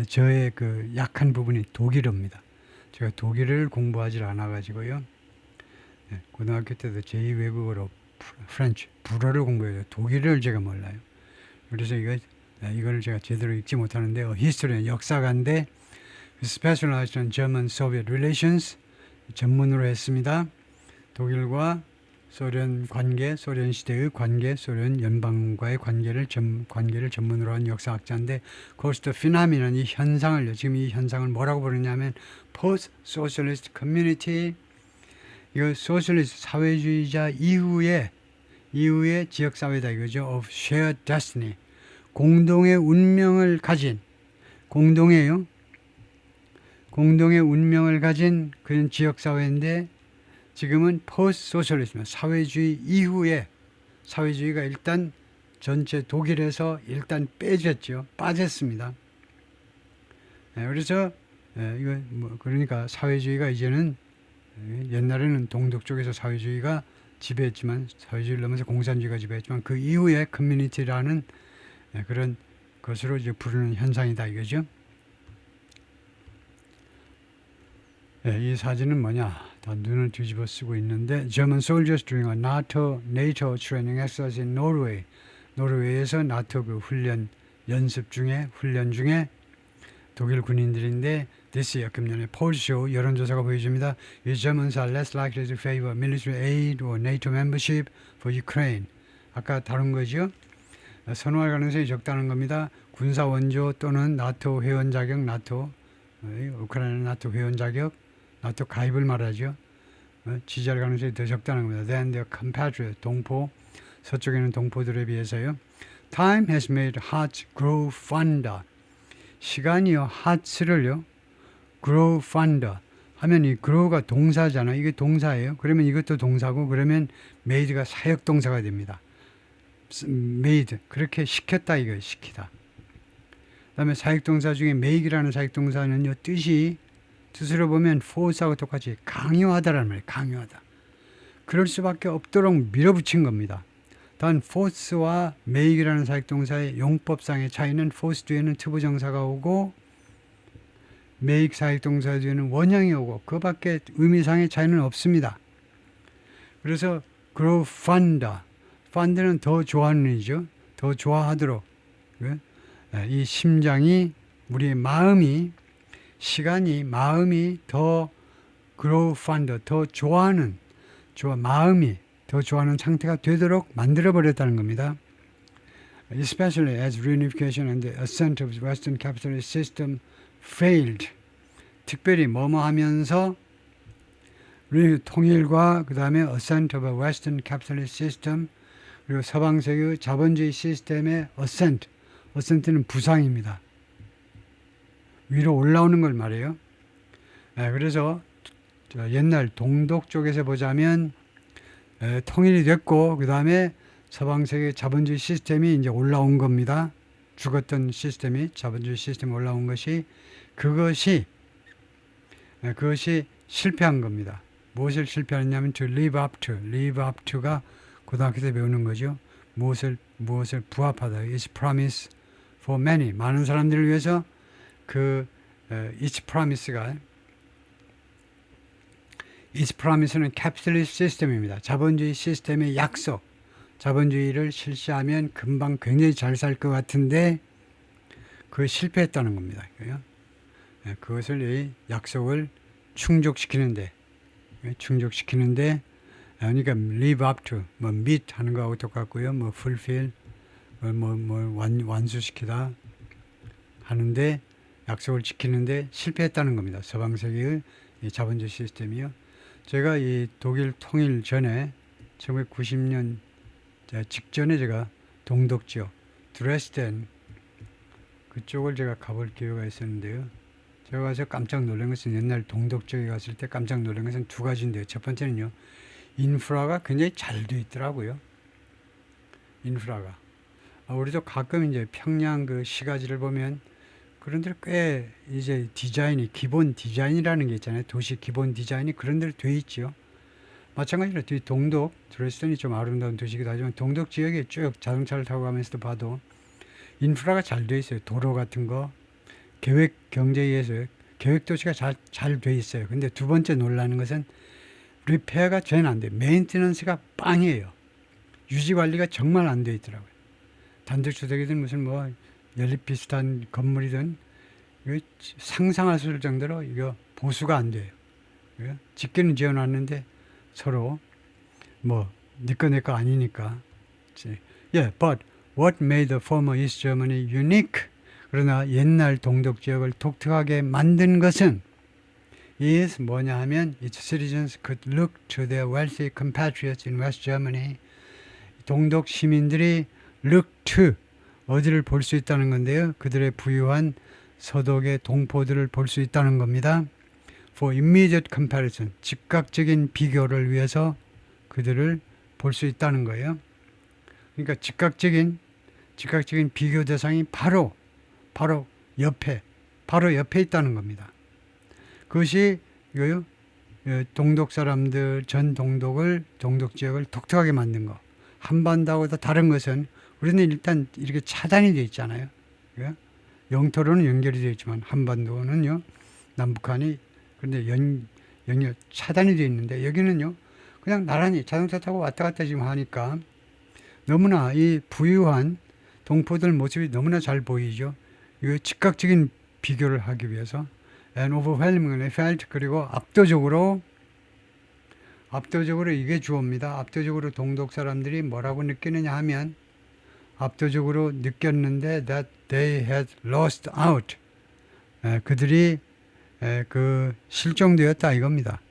저의 그 약한 부분이 독일어입니다. 제가 독일을 공부하지 않아가지고요. 고등학교 때도 제2 외국어로 프렌치, 불어를 공부해요. 독일을 제가 몰라요. 그래서 이걸 제가 제대로 읽지 못하는데 히스토리는 역사가인데 Specialized on German-Soviet Relations 전문으로 했습니다. 독일과 소련 관계, 소련 시대의 관계, 소련 연방과의 관계를 전문으로 한 역사학자인데 코스트 피나미는 이 현상을요. 지금 이 현상을 뭐라고 부르냐면 Post-Socialist Community, 이거 소셜리스트 사회주의자 이후의 지역사회다 이거죠. Of Shared Destiny, 공동의 운명을 가진 공동의 운명을 가진 그런 지역사회인데 지금은 포스트-소셜리즘, 사회주의 이후에 사회주의가 일단 전체 독일에서 일단 빠졌습니다. 그래서 이거 그러니까 사회주의가 이제는 옛날에는 동독 쪽에서 사회주의가 지배했지만 사회주의를 넘어서 공산주의가 지배했지만 그 이후에 커뮤니티라는 그런 것으로 이제 부르는 현상이다 이거죠. 이 사진은 뭐냐? 다 눈을 뒤집어 쓰고 있는데 German soldiers during a NATO training exercise in Norway. 노르웨이에서 나토 그 훈련 중에 독일 군인들인데 this year 금년에 poll show 여론조사가 보여줍니다. The Germans are less likely to favor military aid or NATO membership for Ukraine. 아까 다룬 거죠. 선호할 가능성이 적다는 겁니다. 군사 원조 또는 나토 회원 자격, 우크라이나 나토 회원 자격, 나토 가입을 말하죠. 지지할 가능성이 더 적다는 겁니다. Then their compatriot, 동포, 서쪽에는 동포들에 비해서요. Time has made hearts grow fonder. 시간이요, hearts를요, grow fander 하면 이 grow가 동사잖아. 이게 동사예요. 그러면 이것도 동사고 그러면 made가 사역동사가 됩니다. made 그렇게 시켰다 이거예요. 시키다. 그 다음에 사역동사 중에 make이라는 사역동사는요. 뜻으로 보면 force하고 똑같이 강요하다라는 말이에요. 강요하다. 그럴 수밖에 없도록 밀어붙인 겁니다. 단 force와 make이라는 사역동사의 용법상의 차이는 force 뒤에는 투부정사가 오고 make 사역동사 뒤에는 원형이 오고 그 밖에 의미상의 차이는 없습니다. 그래서 grow fonder, funder는 더 좋아하는 의미죠. 더 좋아하도록. 이 심장이 우리의 마음이 더 grow fonder, 더 좋아하는 마음이 더 좋아하는 상태가 되도록 만들어 버렸다는 겁니다. Especially as reunification and the ascent of the Western capitalist system failed. 특별히 하면서 통일과 그 다음에 ascent of a Western capitalist system 그리고 서방세계 자본주의 시스템의 ascent는 부상입니다. 위로 올라오는 걸 말해요. 그래서 옛날 동독 쪽에서 보자면 통일이 됐고 그 다음에 서방세계 자본주의 시스템이 이제 올라온 겁니다. 죽었던 시스템이 자본주의 시스템이 올라온 그것이 실패한 겁니다. 무엇을 실패하느냐면 to live up to가 고등학교 때 배우는 거죠. 무엇을 부합하다. It's promise for many. 많은 사람들을 위해서 each promise는 capitalist 시스템입니다. 자본주의 시스템의 약속. 자본주의를 실시하면 금방 굉장히 잘 살 것 같은데 그걸 실패했다는 겁니다. 그것을 이 약속을 충족시키는데 그러니까 live up to meet 하는 거하고 똑같고요. fulfill 완수시키다 하는데 약속을 지키는데 실패했다는 겁니다. 서방세계의 자본주의 시스템이요. 제가 이 독일 통일 전에 1990년 직전에 제가 동독 지역 드레스덴 그쪽을 제가 가볼 기회가 있었는데요. 제가 가서 깜짝 놀란 것은 옛날 동독 지역에 갔을 때 깜짝 놀란 것은 두 가지인데요. 첫 번째는요. 인프라가 굉장히 잘 돼 있더라고요. 인프라가. 우리도 가끔 이제 평양 그 시가지를 보면 그런 데를 꽤 이제 기본 디자인이라는 게 있잖아요. 도시 기본 디자인이 그런 데로 돼 있죠. 마찬가지로 동독, 드레스덴이 좀 아름다운 도시이기도 하지만 동독 지역에 쭉 자동차를 타고 가면서도 봐도 인프라가 잘 돼 있어요. 도로 같은 거, 계획 경제에 의해서 계획 도시가 잘 돼 있어요. 근데 두 번째 놀라는 것은 리페어가 전혀 안 돼요. 메인테넌스가 빵이에요. 유지 관리가 정말 안 돼 있더라고요. 단독주택이든 무슨 연립 비슷한 건물이든 상상할 수 없을 정도로 이거 보수가 안 돼요. 짓기는 지어놨는데 서로 니꺼 내꺼 아니니까. Yeah, but what made the former East Germany unique? 그러나 옛날 동독 지역을 독특하게 만든 것은 is 뭐냐 하면 its citizens could look to their wealthy compatriots in West Germany. 동독 시민들이 look to 어디를 볼 수 있다는 건데요. 그들의 부유한 서독의 동포들을 볼 수 있다는 겁니다. For immediate comparison, 즉각적인 비교를 위해서 그들을 볼 수 있다는 거예요. 그러니까 즉각적인 비교 대상이 바로 옆에 있다는 겁니다. 그것이 이거요. 동독 사람들 동독 지역을 독특하게 만든 거. 한반도하고 다른 것은 우리는 일단 이렇게 차단이 되어 있잖아요. 영토로는 연결이 되어 있지만 한반도는요. 남북한이 그런데 연결 차단이 되어 있는데 여기는요. 그냥 나란히 자동차 타고 왔다 갔다 지금 하니까 너무나 이 부유한 동포들 모습이 너무나 잘 보이죠. 이거 즉각적인 비교를 하기 위해서 and overwhelmingly felt 그리고 압도적으로 이게 주어입니다. 압도적으로 동독 사람들이 뭐라고 느끼느냐 하면 압도적으로 느꼈는데 that they had lost out. 그들이 실종되었다 이겁니다.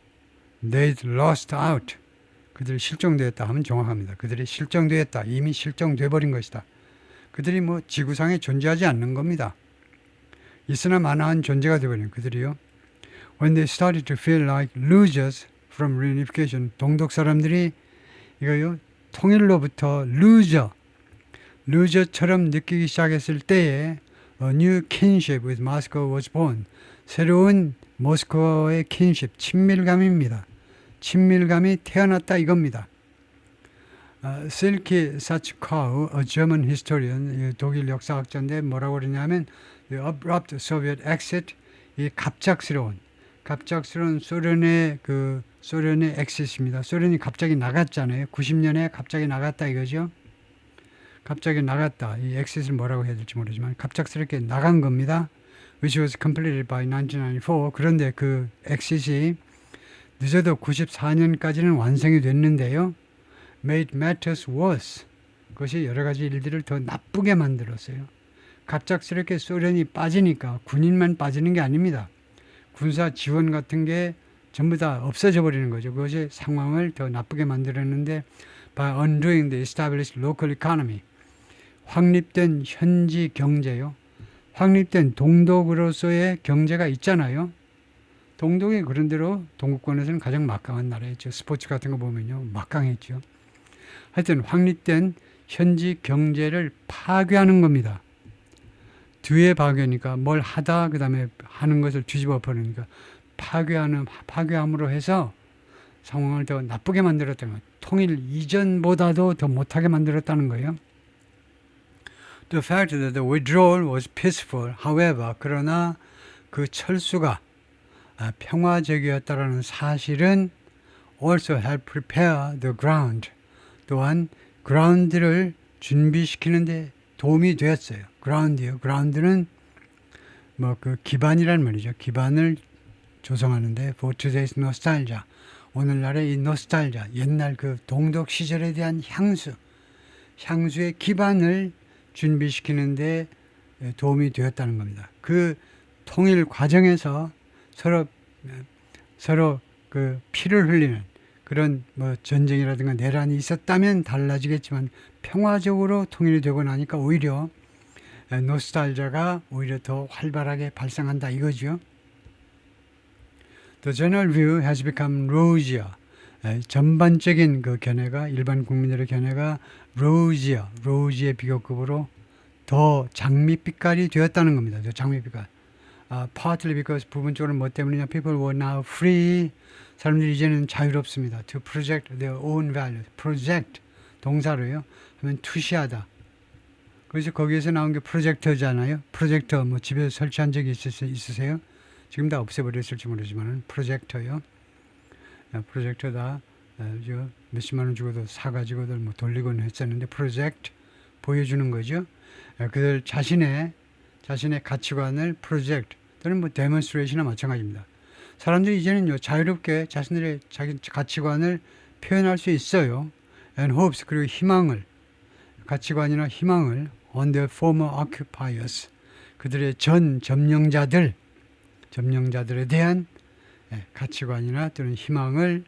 They lost out. 그들이 실종되었다 하면 정확합니다. 그들이 실종되었다. 이미 실종돼 버린 것이다. 그들이 지구상에 존재하지 않는 겁니다. 있으나 마나한 존재가 되어버린 그들이요. when they started to feel like losers from reunification, 동독 사람들이 이거요 통일로부터 loser처럼 느끼기 시작했을 때에 a new kinship with Moscow was born. 새로운 모스크바의 킨십, 친밀감입니다. 친밀감이 태어났다 이겁니다. 실키 사츠카우, a German historian, 독일 역사학자인데 뭐라고 그러냐면 the abrupt Soviet exit, 이 갑작스러운 소련의 exit입니다. 소련이 갑자기 나갔잖아요. 90년에 갑자기 나갔다 이거죠. 갑자기 나갔다. 이 exit을 뭐라고 해야 될지 모르지만 갑작스럽게 나간 겁니다. which was completed by 1994. 그런데 그 exit이 늦어도 94년까지는 완성이 됐는데요. made matters worse. 그것이 여러 가지 일들을 더 나쁘게 만들었어요. 갑작스럽게 소련이 빠지니까 군인만 빠지는 게 아닙니다. 군사 지원 같은 게 전부 다 없어져 버리는 거죠. 그것이 상황을 더 나쁘게 만들었는데 by undoing the established local economy. 확립된 현지 경제요. 확립된 동독으로서의 경제가 있잖아요. 동독이 그런대로 동구권에서는 가장 막강한 나라였죠. 스포츠 같은 거 보면요. 막강했죠. 하여튼 확립된 현지 경제를 파괴하는 겁니다. 뒤에 파괴니까 뭘 하다 그 다음에 하는 것을 뒤집어 버리니까 파괴함으로 해서 상황을 더 나쁘게 만들었다는 거예요. 통일 이전보다도 더 못하게 만들었다는 거예요. The fact that the withdrawal was peaceful, however, 그러나 그 철수가 평화적이었다라는 사실은 also helped prepare the ground. 또한 ground를 준비시키는데 도움이 되었어요. ground이요. ground는 뭐 그 기반이란 말이죠. 기반을 조성하는데 for today's nostalgia. 오늘날의 이 노스탈자, 옛날 그 동독 시절에 대한 향수의 기반을 준비시키는데 도움이 되었다는 겁니다. 그 통일 과정에서 서로 그 피를 흘리는 그런 뭐 전쟁이라든가 내란이 있었다면 달라지겠지만 평화적으로 통일이 되고 나니까 오히려 노스탈자가 오히려 더 활발하게 발생한다 이거죠. The general view has become rosier. 전반적인 그 견해가 일반 국민들의 견해가 로지의 비교급으로 더 장밋빛깔이 되었다는 겁니다. 더 장밋빛깔. Partly because 부분적으로 뭐 때문이냐? People were now free. 사람들이 이제는 자유롭습니다. To project their own values. project 동사로요. 하면 투시하다. 그래서 거기에서 나온 게 프로젝터잖아요. 프로젝터 뭐 집에 설치한 적이 있으세요? 지금 다 없애버렸을지 모르지만 프로젝터요. 프로젝터다 몇십만 원 주고도 사가지고들 뭐 돌리곤 했었는데 프로젝트 보여주는 거죠. 그들 자신의 가치관을 프로젝트 또는 뭐 데몬스트레이션이나 마찬가지입니다. 사람들이 이제는 자유롭게 자신들의 자기 가치관을 표현할 수 있어요. And hopes 그리고 가치관이나 희망을 on the former occupiers 그들의 전 점령자들에 대한 가치관이나 또는 희망을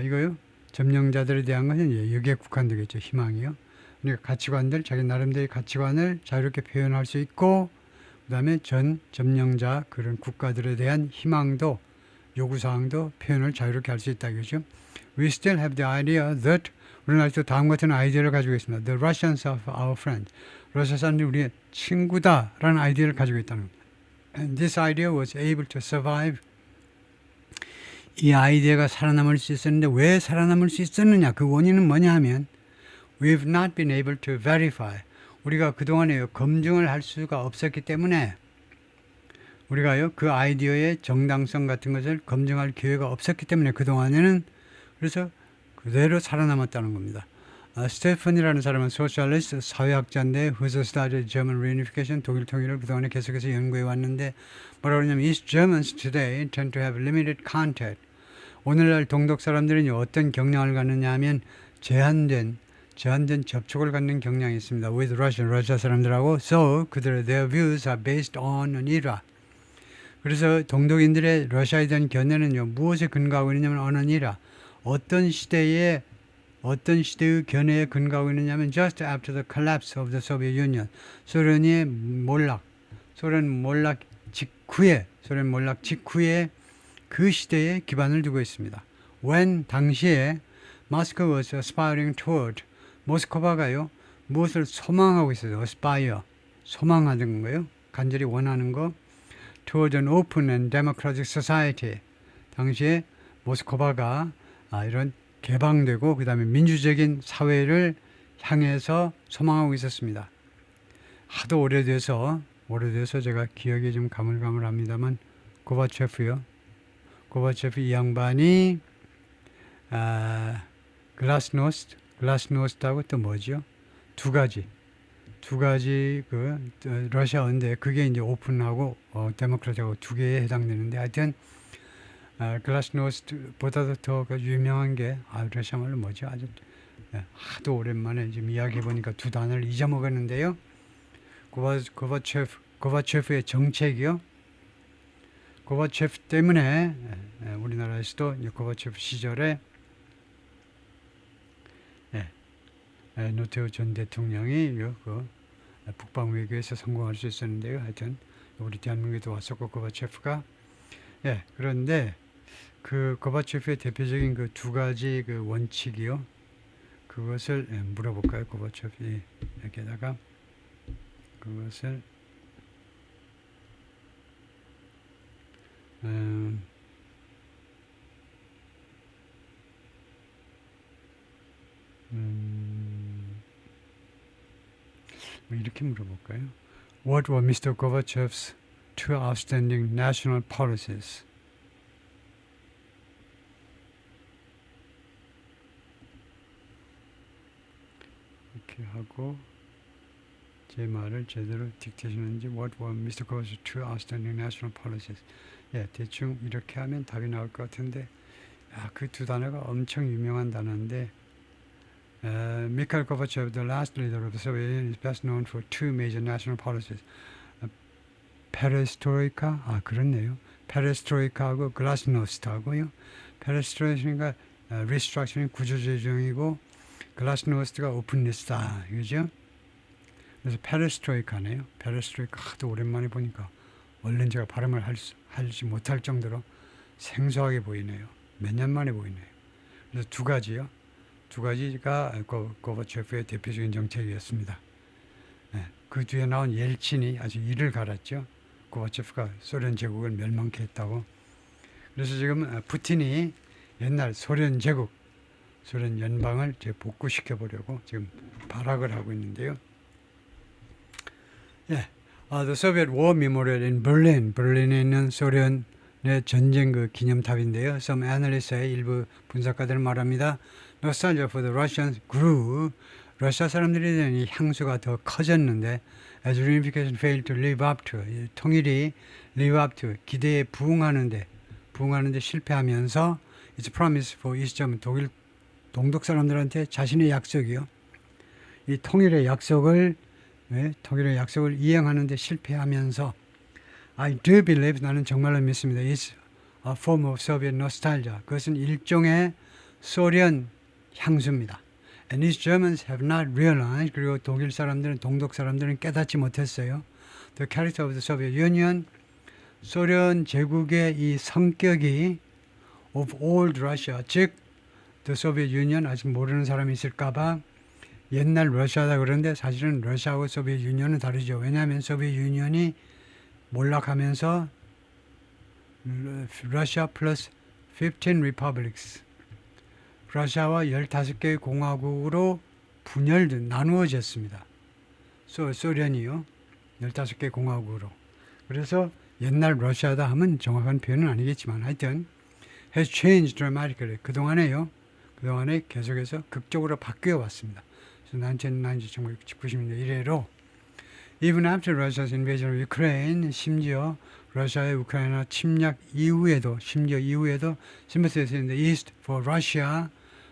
이거요. 점령자들에 대한 것은 여기에 국한되겠죠. 희망이요. 그러니까 가치관들, 자기 나름대로의 가치관을 자유롭게 표현할 수 있고 그 다음에 전 점령자 그런 국가들에 대한 희망도 요구사항도 표현을 자유롭게 할 수 있다 이거죠. We still have the idea that 우리는 아직도 다음 같은 아이디어를 가지고 있습니다. The Russians are our friends. 러시아 사람들이 우리의 친구다라는 아이디어를 가지고 있다는 겁니다. And this idea was able to survive. 이 아이디어가 살아남을 수 있었는데 왜 살아남을 수 있었느냐? 그 원인은 뭐냐 하면 We've not been able to verify. 우리가 그동안에 검증을 할 수가 없었기 때문에 우리가요 그 아이디어의 정당성 같은 것을 검증할 기회가 없었기 때문에 그동안에는 그래서 그대로 살아남았다는 겁니다. 스테펀이라는 사람은 소셜리스트 사회학자인데 who's studied German reunification 독일 통일을 그동안에 계속해서 연구해 왔는데 뭐라고 그러냐면 East Germans today tend to have limited contact. 오늘날 동독 사람들은 어떤 경향을 갖느냐 하면 제한된 접촉을 갖는 경향이 있습니다. with 러시아 사람들하고 so 그들의 their views are based on an era. 그래서 동독인들의 러시아에 대한 견해는요 무엇에 근거하고 있느냐면 on an era. 어떤 시대의 견해에 근거하고 있느냐면 just after the collapse of the Soviet Union. 소련 몰락 직후에 소련 몰락 직후에 그 시대에 기반을 두고 있습니다. When 당시에 Moscow was aspiring toward 모스크바가요 무엇을 소망하고 있어요? aspire 소망하는 거예요. 간절히 원하는 거. toward an open and democratic society 당시에 모스크바가 이런 개방되고 그 다음에 민주적인 사회를 향해서 소망하고 있었습니다. 하도 오래돼서 제가 기억이 좀 가물가물합니다만 고바체프요. 고바체프 이 양반이 글라스노스트하고 또 뭐죠? 두 가지 그 러시아어인데 그게 이제 오픈하고 데모크라틱하고 두 개에 해당되는데 하여튼 글라스노스트보다도 더 유명한 게 러시아 말로 뭐죠? 아주 하도 오랜만에 지금 이야기해 보니까 두 단어를 잊어먹었는데요. 고바체프의 정책이요. 고바체프 때문에 우리나라에서도 고바체프 시절에 노태우 전 대통령이 북방 외교에서 성공할 수 있었는데요. 하여튼 우리 대한민국에도 왔었고 고바체프가 그런데 그 고바체프의 대표적인 그 두 가지 그 원칙이요. 그것을 물어볼까요? 고바체프 여기다가 그것을 이렇게 물어볼까요? What were Mr. Gorbachev's two outstanding national policies? 이렇게 하고 제 말을 제대로 딕테이션하는지 What were Mr. Gorbachev's two outstanding national policies? 대충 이렇게 하면 답이 나올 것 같은데 그 두 단어가 엄청 유명한 단어인데 Mikhail Gorbachev, the last leader of the Soviet Union, is best known for two major national policies. 페레스트로이카, 그렇네요. 페레스트로이카하고 글라스노스트하고요. 페레스트로이카가 리스트럭처링 구조조정이고 글라스노스트가 오픈리스트다. 그죠? 그래서 페레스트로이카네요. 페레스트로이카 하도 오랜만에 보니까 얼른 제가 발음을 하지 못할 정도로 생소하게 보이네요. 몇 년 만에 보이네요. 그래서 두 가지가 고바체프의 대표적인 정책이었습니다. 그 뒤에 나온 옐친이 아주 이를 갈았죠. 고바체프가 소련 제국을 멸망케 했다고. 그래서 지금 푸틴이 옛날 소련 제국, 소련 연방을 복구시켜 보려고 지금 발악을 하고 있는데요. The Soviet War Memorial in Berlin, berlin에 있는 소련의 전쟁 그 기념탑인데요. Some analysts의 일부 분석가들은 말합니다. Nostalgia for the Russians grew. 러시아 사람들에 대한 이 향수가 더 커졌는데 as reunification failed to live up to 통일이 live up to 기대에 부응하는데 실패하면서 it's promise for 이 시점 독일 동독 사람들한테 자신의 약속이요. 이 통일의 약속을 이행하는데 실패하면서 I do believe 나는 정말로 믿습니다. It's a form of Soviet nostalgia. 그것은 일종의 소련 향수입니다. And these Germans have not realized 그리고 독일 사람들은 동독 사람들은 깨닫지 못했어요. The character of the Soviet Union 소련 제국의 이 성격이 of old Russia 즉 The Soviet Union 아직 모르는 사람이 있을까봐 옛날 러시아다 그런데 사실은 러시아하고 소비에트 유니언은 다르죠. 왜냐하면 소비에트 유니언이 몰락하면서 러시아 플러스 15 republics 러시아와 15개의 공화국으로 나누어졌습니다. 소련이요. 15개 공화국으로. 그래서 옛날 러시아다 하면 정확한 표현은 아니겠지만 하여튼 has changed dramatically. 그동안에 계속해서 극적으로 바뀌어 왔습니다. 1990년대 이래로 even after Russia's invasion of Ukraine 심지어 러시아의 우크라이나 침략 이후에도 sympathies in the East for Russia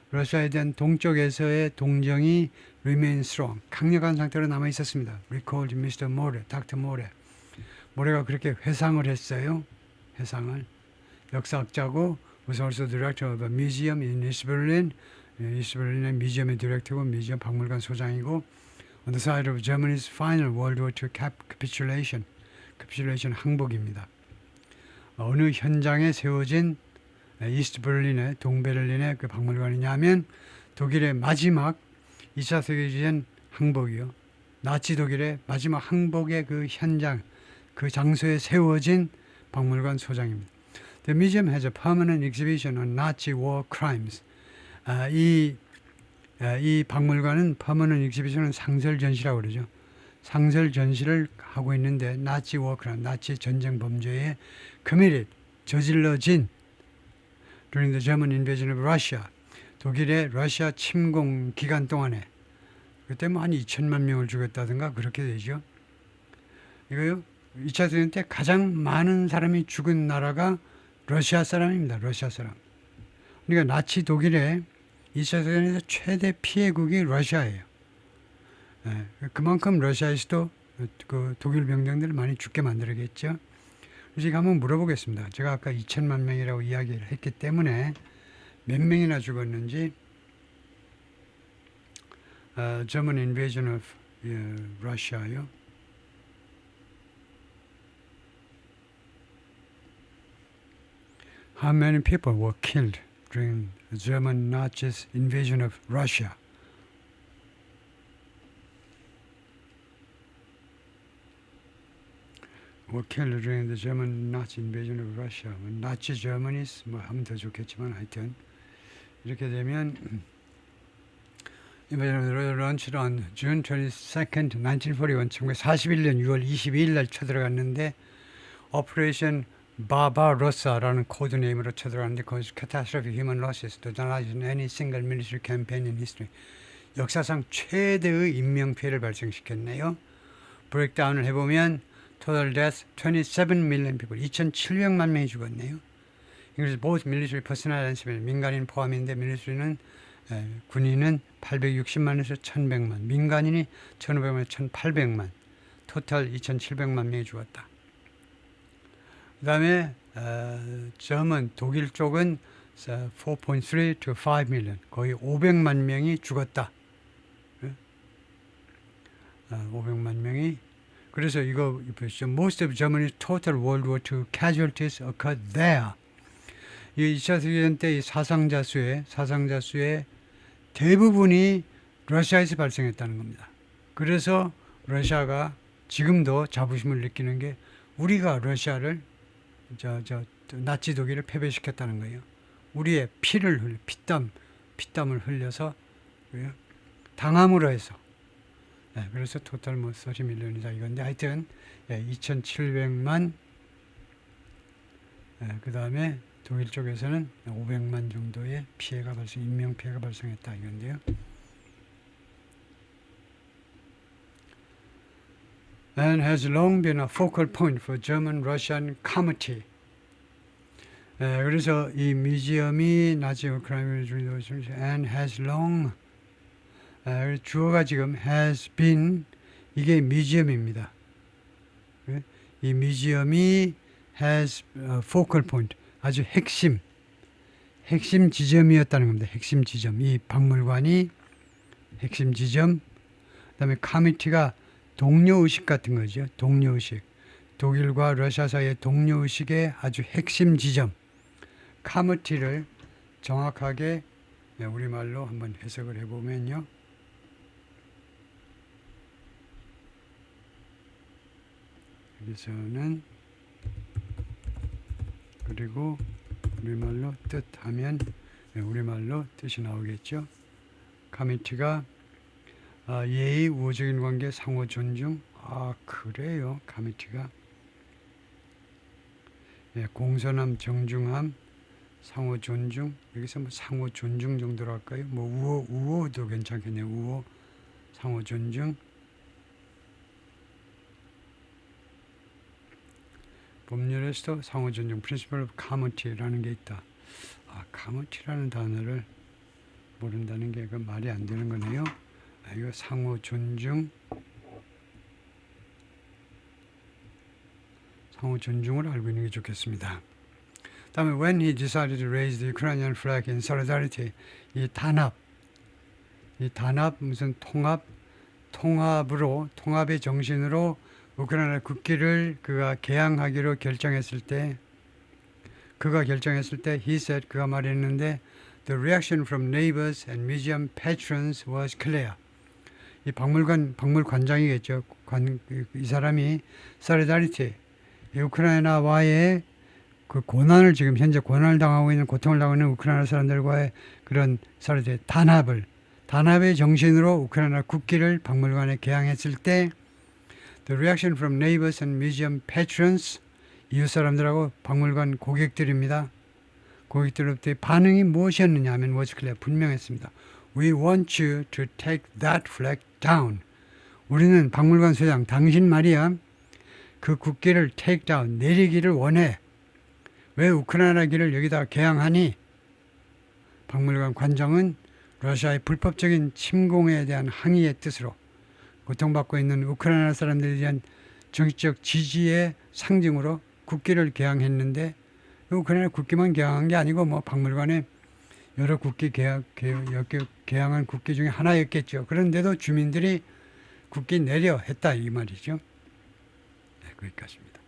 러시아에 대한 동쪽에서의 동정이 remain strong 강력한 상태로 남아 있었습니다. recalled Mr. More, Dr. More. 모레가 그렇게 회상을 했어요. 역사학자고 was also director of a museum in East Berlin. 이스트 베를린의 뮤지엄의 디렉터고 뮤지엄 박물관 소장이고 on the side of Germany's final World War II capitulation 캡슐레이션 항복입니다. 어느 현장에 세워진 이스트 베를린의 동베를린의 그 박물관이냐 하면 독일의 마지막 2차 세계대전 항복이요. 나치 독일의 마지막 항복의 그 현장, 그 장소에 세워진 박물관 소장입니다. The museum has a permanent exhibition on Nazi war crimes. 이 박물관은 permanent exhibition은 상설 전시라고 그러죠. 상설 전시를 하고 있는데 나치 war crime, 나치 전쟁 범죄에 committed, 저질러진 during the German invasion of Russia, 독일의 러시아 침공 기간 동안에 그때 뭐 한 2천만 명을 죽였다든가 그렇게 되죠. 이거요. 2차 세계대전 때 가장 많은 사람이 죽은 나라가 러시아 사람입니다. 러시아 사람. 그러니까 나치 독일의 2차 세계대전에서 최대 피해국이 러시아예요. 그만큼 러시아에서도 그 독일 병정들을 많이 죽게 만들었겠죠. 그래서 이거 한번 물어보겠습니다. 제가 아까 2천만 명이라고 이야기를 했기 때문에 몇 명이나 죽었는지 German invasion of Russia요. How many people were killed during the German Nazis invasion of Russia? Were killed during the German Nazi invasion of Russia. 나치 Germany's 뭐 하면 더 좋겠지만 하여튼 이렇게 되면 invasion launched on June 22nd, 1941. 1941년 6월 22일 날 쳐들어갔는데 Operation Barbaross아라는 코드네임으로 쳐들어갔는데 cause catastrophic human losses to not any single military campaign in history. 역사상 최대의 인명피해를 발생시켰네요. 브레이크다운을 해보면 Total deaths 27 million people. 2,700만 명이 죽었네요. 그래서 both military personnel and civilian, 민간인 포함인데 밀리터리는 군인은 860만에서 1,100만, 민간인이 1,500만에서 1,800만, 토탈 2,700만 명이 죽었다. 그 다음에 German, 독일 쪽은 4.3 to 5 million, 거의 500만 명이 죽었다. 500만 명이. 그래서 이거 보시죠. Most of Germany's total World War II casualties occurred there. 이 2차 세계대전 때 이 사상자 수의 대부분이 러시아에서 발생했다는 겁니다. 그래서 러시아가 지금도 자부심을 느끼는 게 우리가 러시아를 나치 독일을 패배시켰다는 거예요. 우리의 피를 피땀을 흘려서 당함으로 해서. 그래서 토탈 뭐 30밀리언이다 이건데 하여튼 2,700만 그 다음에 독일 쪽에서는 500만 정도의 피해가 인명피해가 발생했다 이건데요. And has long been a focal point for German-Russian comity. 그래서 이 뮤지엄이 나치 우크라이나 중에도 and has long 주어가 지금 has been 이게 뮤지엄입니다. 이 뮤지엄이 has focal point 아주 핵심 지점이었다는 겁니다. 핵심 지점. 이 박물관이 핵심 지점. 그다음에 커미티가 동료의식 같은 거죠. 동료의식. 독일과 러시아 사이의 동료의식의 아주 핵심 지점. 커미티를 정확하게 우리말로 한번 해석을 해보면요. 여기서는 그리고 우리말로 뜻하면 우리말로 뜻이 나오겠죠. 커미티가 예의, 우호적인 관계, 상호 존중. 그래요. 커미티가 공손함, 정중함, 상호 존중. 여기서 뭐 상호 존중 정도로 할까요? 뭐 우호도 괜찮겠네요. 우호, 상호 존중. 법률에서도 상호 존중, principle of comity라는 게 있다. comity라는 단어를 모른다는 게 말이 안 되는 거네요. 이거 상호 존중, 상호 존중을 알고 있는 게 좋겠습니다. 다음에 when he decided to raise the Ukrainian flag in solidarity, 이 단합 무슨 통합의 정신으로 우크라이나 국기를 그가 개항하기로 결정했을 때 he said, 그가 말했는데 the reaction from neighbors and museum patrons was clear. 이 박물관장이겠죠. 이 사람이 solidarity, 이 우크라이나와의 그 고난을 지금 현재 고난을 당하고 있는 고통을 당하고 있는 우크라이나 사람들과의 그런 solidarity, 단합의 정신으로 우크라이나 국기를 박물관에 개항했을 때 the reaction from neighbors and museum patrons, 이웃 사람들하고 박물관 고객들입니다. 고객들로부터의 반응이 무엇이었느냐 하면 was clear, 분명했습니다. We want you to take that flag down. 우리는 박물관 소장, 당신 말이야 그 국기를 take down, 내리기를 원해. 왜 우크라이나기를 여기다 개항하니? 박물관 관장은 러시아의 불법적인 침공에 대한 항의의 뜻으로 고통받고 있는 우크라이나 사람들에 대한 정치적 지지의 상징으로 국기를 개항했는데 우크라이나 국기만 개항한 게 아니고 뭐 박물관에 여러 국기 개항한 국기 중에 하나였겠죠. 그런데도 주민들이 국기 내려 했다 이 말이죠. 네, 거기까지입니다.